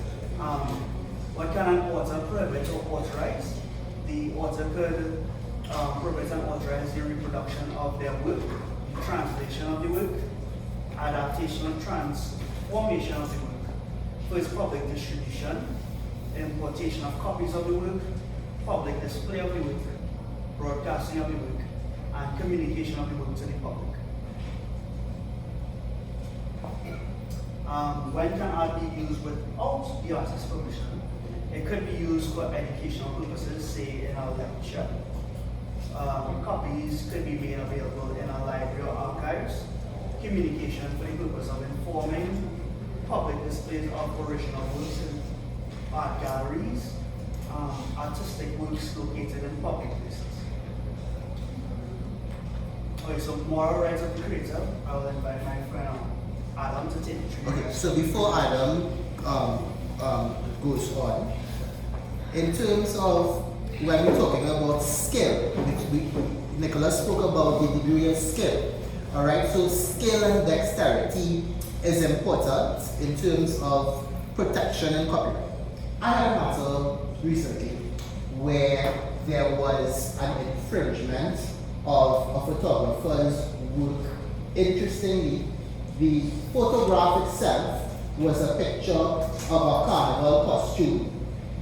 What can an author prohibit or authorize? The author could prohibit and authorize the reproduction of their work, the translation of the work, adaptation and transformation of the work, for its public distribution, importation of copies of the work, public display of the work, broadcasting of the work, and communication of the work to the public. When can art be used without the artist's permission? It could be used for educational purposes, say in a lecture. Copies could be made available in a library or archives. Communication for the purpose of informing, public displays of original works in art galleries, artistic works located in public places. Okay, so moral rights of the creator. I will invite my friend Adam to take it. Okay, so before Adam goes on, in terms of when we're talking about skill, Nicholas spoke about the degree of skill. All right, so skill and dexterity is important in terms of protection and copyright. I had a matter recently where there was an infringement of a photographer's work. Interestingly, the photograph itself was a picture of a carnival costume,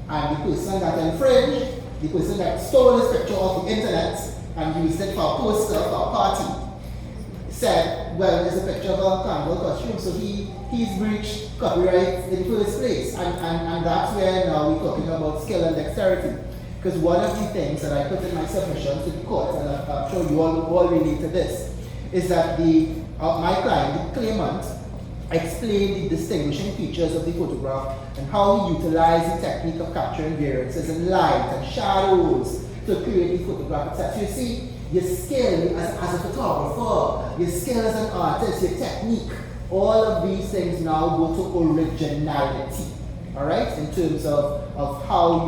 and the person that infringed, the person that stole this picture off the internet and used it for a poster for a party, said, well, there's a picture of a carnival costume, so he's breached copyright in the first place. And that's where now we're talking about skill and dexterity. Because one of the things that I put in my submission to the court, and I'm sure you all relate to this, is that my client, the claimant, explained the distinguishing features of the photograph and how he utilized the technique of capturing variances in light and shadows to create the photograph itself. So you see, your skill as a photographer, your skill as an artist, your technique, all of these things now go to originality, all right, in terms of how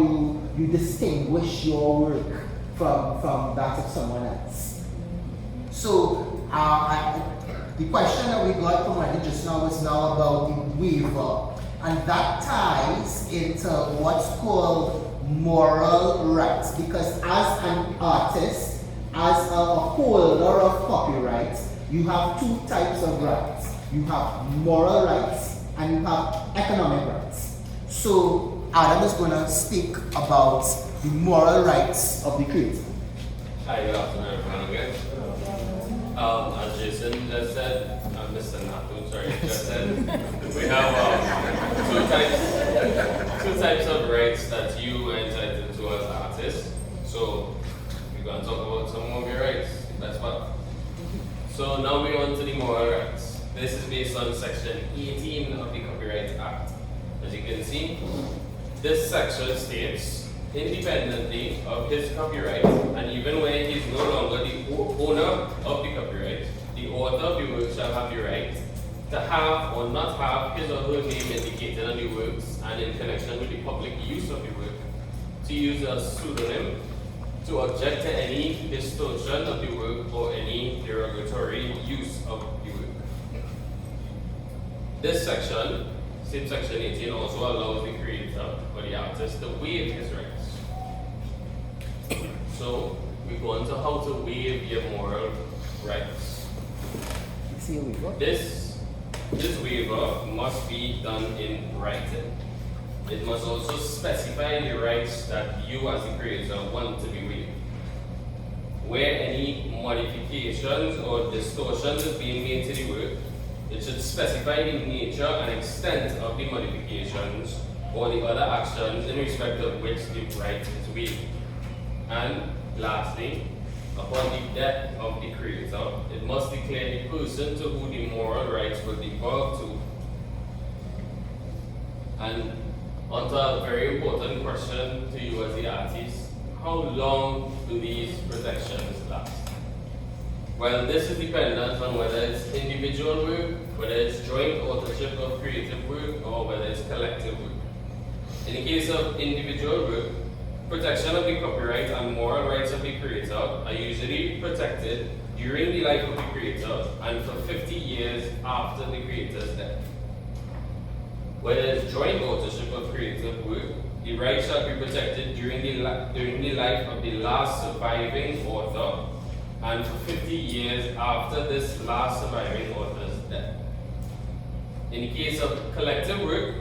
you distinguish your work from that of someone else. So the question that we got from Randy just now was now about the waiver, and that ties into what's called moral rights, because as an artist, as a holder of copyright, you have two types of rights. You have moral rights and you have economic rights. So Adam is going to speak about the moral rights of the creator. Hi, good afternoon, everyone again. As Jason just said, Mr. Natu, sorry, just said, we have two types of rights that you are entitled to as artists. So we're going to talk about some of your rights. That's what. So now we're on to the moral rights. This is based on section 18 of the Copyright Act. As you can see, this section states, independently of his copyright, and even when he is no longer the owner of the copyright, the author of the work shall have the right to have or not have his or her name indicated on the works and in connection with the public use of the work, to use a pseudonym, to object to any distortion of the work or any derogatory use of the work. This section, same section 18, also allows the creator or the artist to waive his rights. So we go on to how to waive your moral rights. This waiver must be done in writing. It must also specify the rights that you as the creator want to be waived. Where any modifications or distortions is being made to the work, it should specify the nature and extent of the modifications or the other actions in respect of which the right is waived. And lastly, upon the death of the creator, it must declare the person to whom the moral rights will devolve to. And onto a very important question to you as the artist, how long do these protections last? Well, this is dependent on whether it's individual work, whether it's joint authorship of creative work, or whether it's collective work. In the case of individual work, protection of the copyright and moral rights of the creator are usually protected during the life of the creator and for 50 years after the creator's death. Whether it's joint authorship of creative work, the rights shall be protected during the life of the last surviving author and for 50 years after this last surviving author's death. In the case of collective work,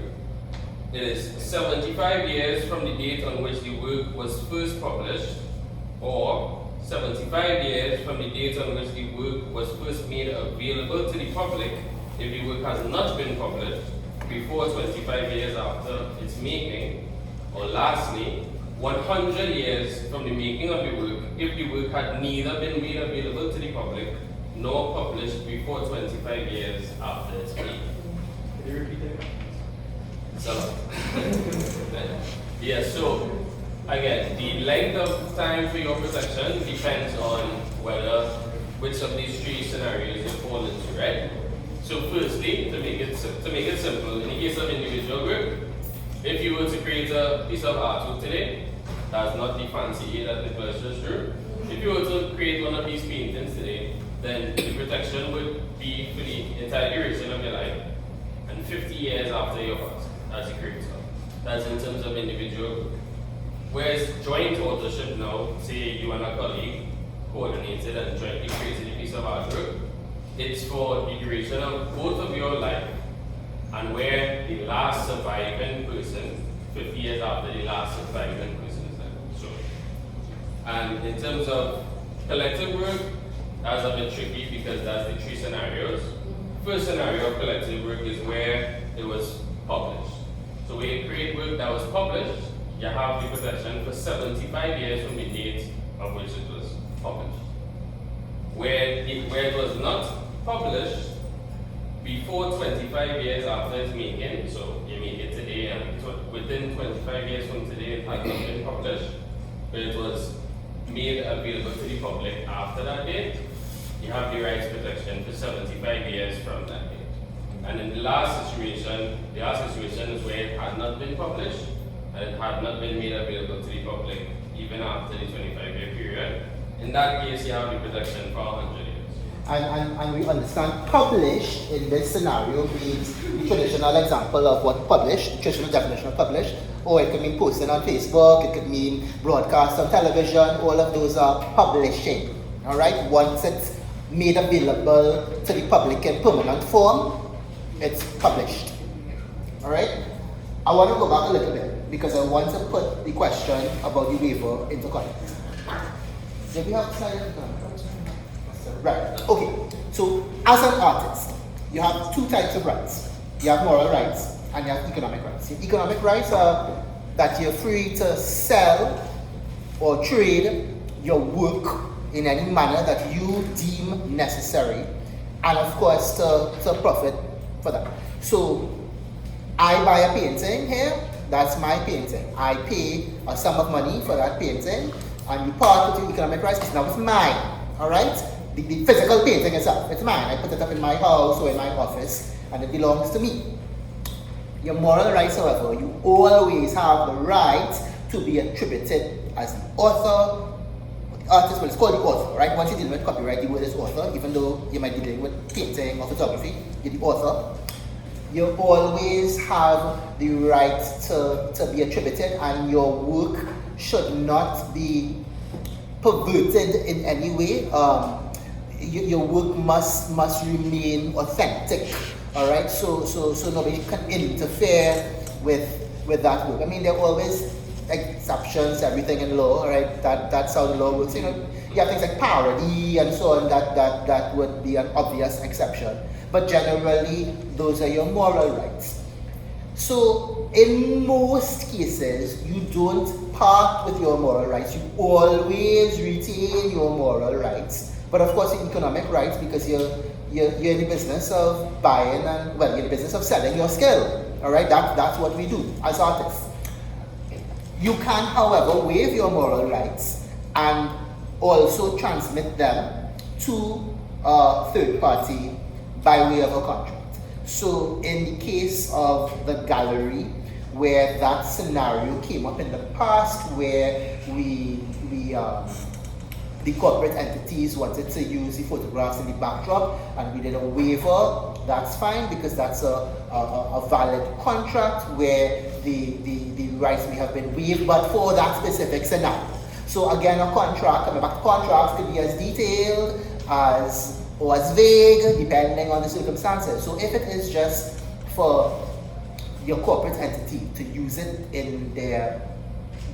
it is 75 years from the date on which the work was first published, or 75 years from the date on which the work was first made available to the public if the work has not been published before 25 years after its making, or lastly, 100 years from the making of the work if the work had neither been made available to the public nor published before 25 years after its making. Could you repeat that? So, yeah, so again, the length of time for your protection depends on which of these three scenarios you fall into, right? So firstly, to make it simple, in the case of individual work, if you were to create a piece of artwork today, that's not the fancy A that Nicholas just drew. If you were to create one of these paintings today, then the protection would be for the entire duration of your life and 50 years after your passing as a creator. That's in terms of individual work. Whereas joint authorship now, say you and a colleague coordinated and jointly created a piece of artwork, it's for the duration of both of your life and where the last surviving person, 50 years after the last surviving person is dead. So, and in terms of collective work, that's a bit tricky because that's the three scenarios. First scenario of collective work is where it was published. So when you create work that was published, you have the protection for 75 years from the date of which it was published. Where it was not published before 25 years after its making, so you make it today and within 25 years from today it has not been published, but it was made available to the public after that date, you have the rights protection for 75 years from that date. And in the last situation is where it had not been published and it had not been made available to the public even after the 25-year period. In that case, you have the protection for 100 years. And we understand published in this scenario means the traditional example of what published, the traditional definition of published, or it could mean posting on Facebook, it could mean broadcast on television, all of those are publishing. All right, once it's made available to the public in permanent form, it's published. All right? I want to go back a little bit because I want to put the question about the waiver into context. Did we have slide? Right. Okay. So, as an artist, you have two types of rights. You have moral rights and you have economic rights. Your economic rights are that you're free to sell or trade your work in any manner that you deem necessary, and of course to profit for that. So I buy a painting here, that's my painting. I pay a sum of money for that painting, and you part with your economic rights because now it's mine. Alright? The physical painting itself, it's mine. I put it up in my house or in my office and it belongs to me. Your moral rights, however, you always have the right to be attributed as the author, artist. Well, it's called the author, right? Once you deal with copyright, the word is author, even though you might be dealing with painting or photography, you're the author. You always have the right to be attributed, and your work should not be perverted in any way. Your work must remain authentic. All right, so nobody can interfere with that work. I mean, there are always exceptions, everything in law. All right, that's how the law works. You know, you have things like parody and so on. That would be an obvious exception. But generally, those are your moral rights. So in most cases, you don't part with your moral rights. You always retain your moral rights. But of course, your economic rights, because you're in the business of buying and, well, you're in the business of selling your skill. All right, that's what we do as artists. You can, however, waive your moral rights and also transmit them to a third party by way of a contract. So in the case of the gallery, where that scenario came up in the past, where the corporate entities wanted to use the photographs in the backdrop and we did a waiver, that's fine because that's a valid contract where the rights may have been waived, but for that specific scenario. So again, a contract, coming back to contracts, could be as detailed or as vague, depending on the circumstances. So if it is just for your corporate entity to use it in their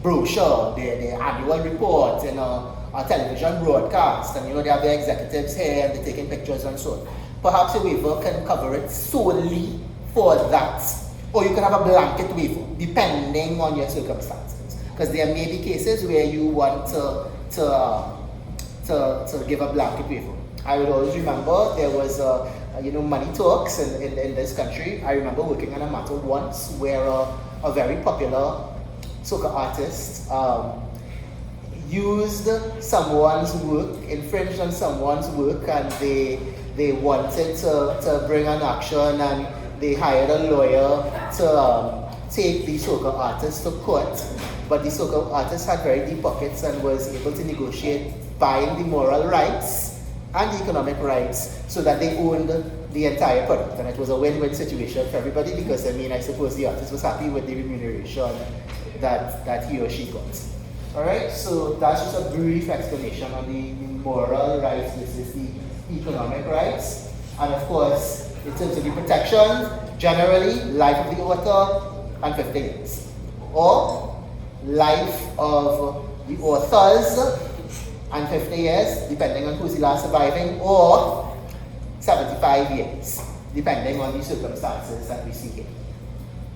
brochure, their annual report, in a television broadcast, and they have their executives here and they're taking pictures and so on, perhaps a waiver can cover it solely for that. Or you can have a blanket waiver, depending on your circumstances. Because there may be cases where you want to give a blanket waiver. I would always remember there was money talks in this country. I remember working on a matter once where a very popular soca artist used someone's work, infringed on someone's work, and they wanted to bring an action, and they hired a lawyer to take the soca artist to court. But the soca artist had very deep pockets and was able to negotiate buying the moral rights and the economic rights so that they owned the entire product. And it was a win-win situation for everybody because, I suppose the artist was happy with the remuneration that he or she got. Alright, so that's just a brief explanation on the moral rights versus the economic rights. And of course, in terms of the protection, generally, life of the author and 50 years. Or life of the authors and 50 years, depending on who's the last surviving, or 75 years, depending on the circumstances that we see here.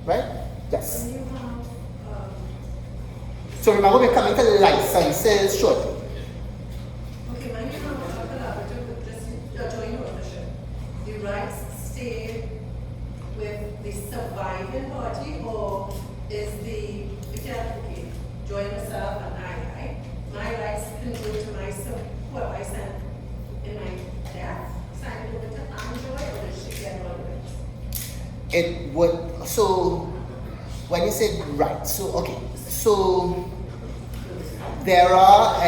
Right? Yes? So remember, we're coming to the licenses shortly. Okay, when you have a collaborative with just joint ownership, the rights stay with the surviving party, or is the join myself and I, my rights can go to myself, whoever I send in my death, sign it over to Android, or does she get all the rights? It would, so when you say right, so okay, so there are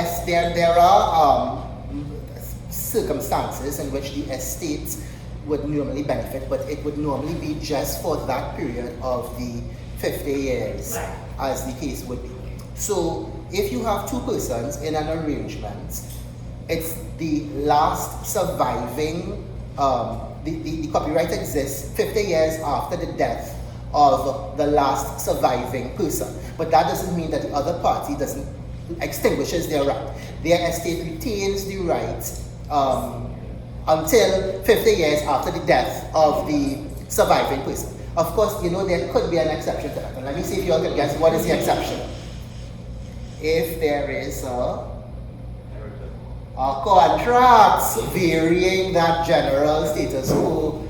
circumstances in which the estate would normally benefit, but it would normally be just for that period of the 50 years, right, as the case would be. So if you have two persons in an arrangement, it's the last surviving, the copyright exists 50 years after the death of the last surviving person. But that doesn't mean that the other party doesn't extinguishes their right. Their estate retains the right until 50 years after the death of the surviving person. Of course, there could be an exception to that. And let me see if you all can guess what is the exception. If there is a contract varying that general status quo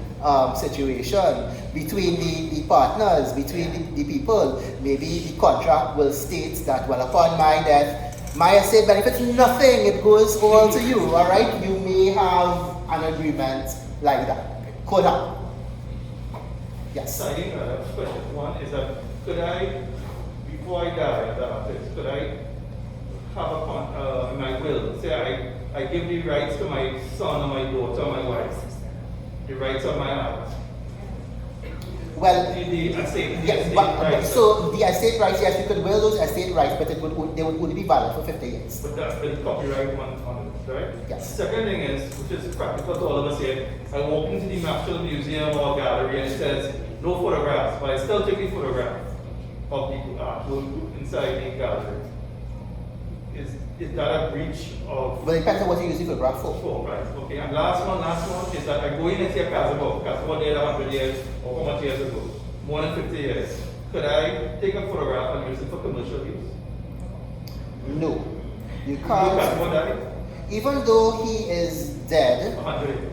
situation between the partners, between the people, maybe the contract will state that, well, upon my death, my estate benefits nothing, it goes all to you, all right? You may have an agreement like that. Could happen. Yes? I think question one is that could I, before I die, could I have in my will, say I give the rights to my son or my daughter or my wife, the rights of my heart. Well, the estate, so the estate rights, yes, you could will those estate rights, but they would only be valid for 50 years. But that's the copyright one on it, right? Yes. Second thing is, which is practical to all of us here, I walk into the National Museum or gallery and it says no photographs, but I still take the photograph of the artwork inside the gallery. Is that a breach of... Well, it depends on what you use the photograph for. Oh, right, okay. And last one is that I go in and see a Casablanca there 100 years or how much years ago, more than 50 years. Could I take a photograph and use it for commercial use? No. You can't. Even though he is dead. 100.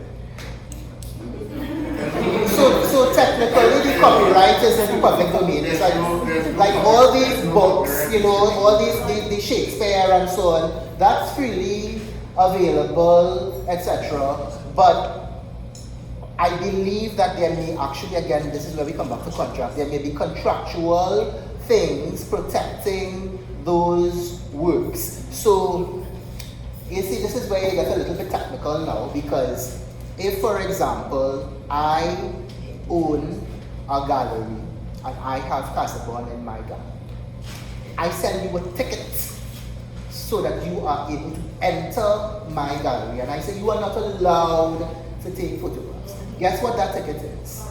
So technically the copyright is in the public domain. It's like all these books, all the Shakespeare and so on, that's freely available, etc. But I believe that there may actually, again, this is where we come back to contract, there may be contractual things protecting those works. So, you see, this is where you get a little bit technical now, because if, for example, I own a gallery and I have Casabon in my gallery, I send you a ticket so that you are able to enter my gallery, and I say you are not allowed to take photographs. Guess what that ticket is?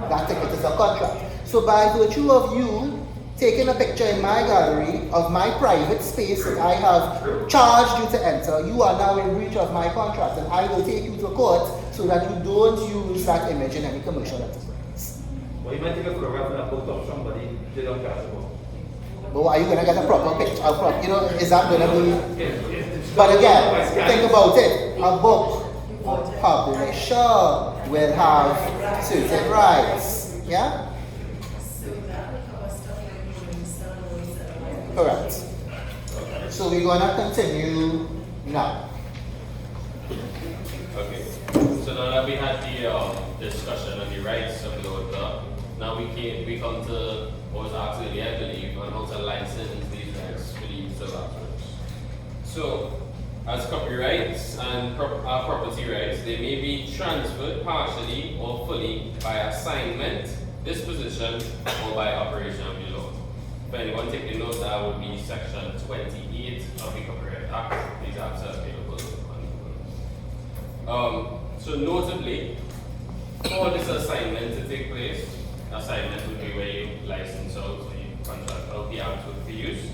That ticket is a contract. So by virtue of you taking a picture in my gallery of my private space that I have charged you to enter, you are now in breach of my contract, and I will take you to court so that you don't use that image in any commercial enterprise. Well, you might take a photograph and a book of somebody did on Casablanca. But are you going to get a proper picture? Is that going to be... But again, think about it. A book publisher will have certain rights. Yeah? Correct. So we're going to continue now. Okay. So now that we had the discussion on the rights of the author, now we come to what was asked earlier, I believe, on how to license these rights for the use of artworks. So, as copyrights and property rights, they may be transferred partially or fully by assignment, disposition, or by operation of the law. If anyone taking notes, that would be section 28 of the Copyright Act. These acts are available on so notably, for this assignment to take place, assignment would be where you license out, so you contract out the artwork for use.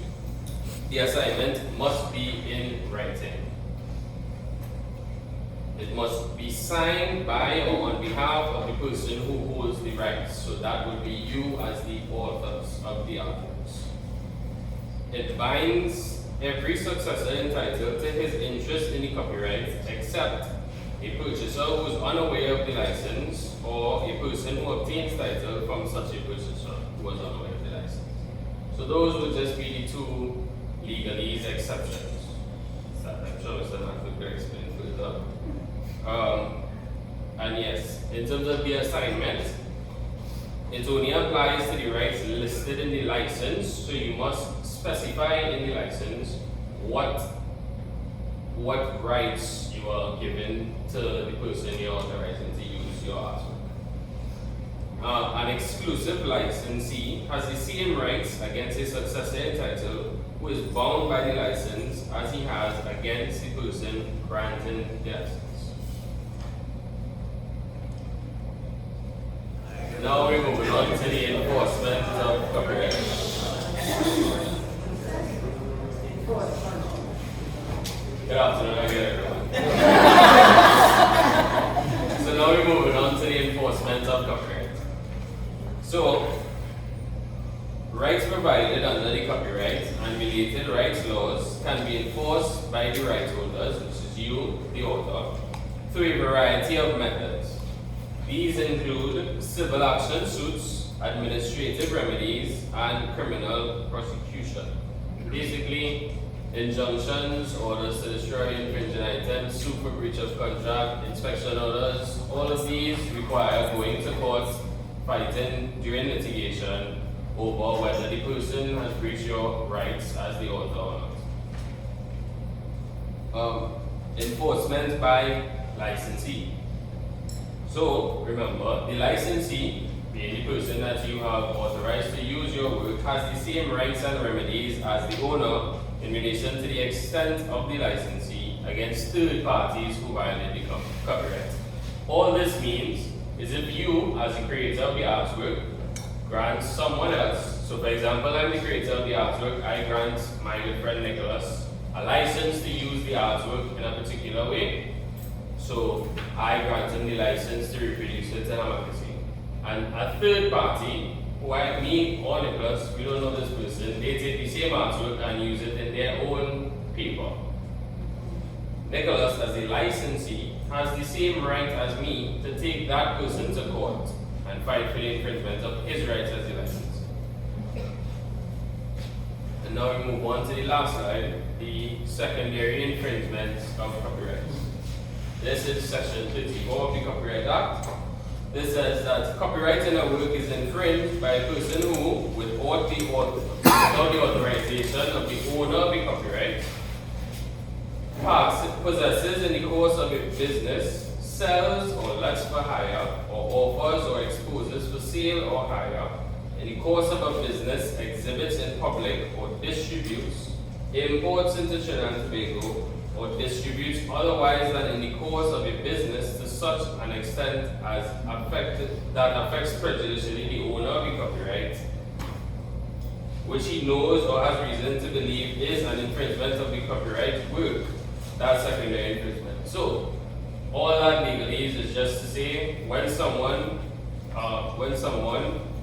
The assignment must be in writing. It must be signed by or on behalf of the person who holds the rights. So that would be you as the authors of the artworks. It binds every successor entitled to his interest in the copyright except a purchaser who is unaware of the license or a person who obtains title from such a purchaser who was unaware of the license. So those would just be the two legalese exceptions. I'm sure Mr. Matt could explain further. And yes, in terms of the assignment, it only applies to the rights listed in the license, so you must specify in the license what rights you are given to the person you're authorizing to use your artwork. An exclusive licensee has the same rights against a successor entitled who is bound by the license as he has against the person granting the license. Now we're moving on to the enforcement of copyright. Good afternoon again, everyone. So now we're moving on to the enforcement of copyright. So, rights provided under the copyright and related rights laws can be enforced by the rights holders, which is you, the author, through a variety of methods. These include civil action suits, administrative remedies, and criminal prosecution. Basically, injunctions, orders to destroy infringing items, sue for breach of contract, inspection orders, all of these require going to court, fighting during litigation over whether the person has breached your rights as the author or not. Enforcement by licensee. So, remember, the licensee, being the person that you have authorized to use your work, has the same rights and remedies as the owner in relation to the extent of the licensee against third parties who violate the copyright. All this means is if you, as the creator of the artwork, grant someone else, so for example, I'm the creator of the artwork, I grant my good friend Nicholas a license to use the artwork in a particular way. So I grant him the license to reproduce it in a magazine. And a third party, who I, me or Nicholas, we don't know this person, they take the same artwork and use it in their own paper. Nicholas, as a licensee, has the same right as me to take that person to court and fight for the infringement of his rights as a licensee. And now we move on to the last slide, the secondary infringements of copyright. This is section 34 of the Copyright Act. This says that copyright in a work is infringed by a person who, without the authorization of the owner of the copyright, possesses in the course of a business, sells or lets for hire, or offers or exposes for sale or hire, in the course of a business, exhibits in public or distributes, imports into Trinidad and Tobago, or distributes otherwise than in the course of a business to such an extent as affects prejudicially the owner of the copyright, which he knows or has reason to believe is an infringement of the copyright work. That's secondary infringement. So, all that legally is just to say when someone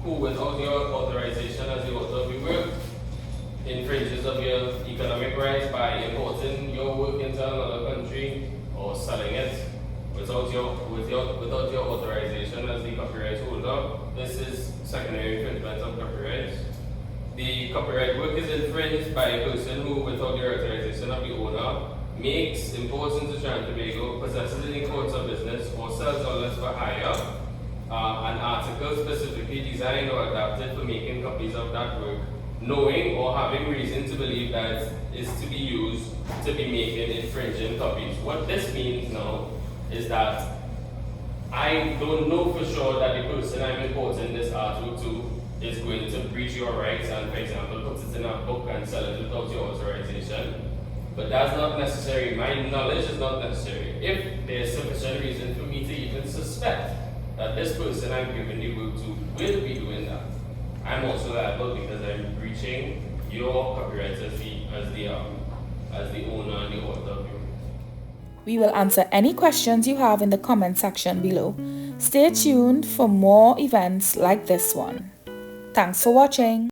who without your authorization as the author of the work infringes of your economic rights by importing your work into another country or selling it without your authorization as the copyright holder. This is secondary infringement of copyright. The copyright work is infringed by a person who, without the authorization of the owner, makes, imports into Trinidad and Tobago, possesses in the course of business, or sells or lets for hire an article specifically designed or adapted for making copies of that work, knowing or having reason to believe that is to be used to be making infringing copies. What this means now is that I don't know for sure that the person I'm importing this artwork to is going to breach your rights and, for example, put it in a book and sell it without your authorization. But that's not necessary. My knowledge is not necessary. If there's sufficient reason for me to even suspect that this person I'm giving the work to will be doing that, I'm also liable because I'm breaching your copyright as the owner and the author of your work. We will answer any questions you have in the comment section below. Stay tuned for more events like this one. Thanks for watching.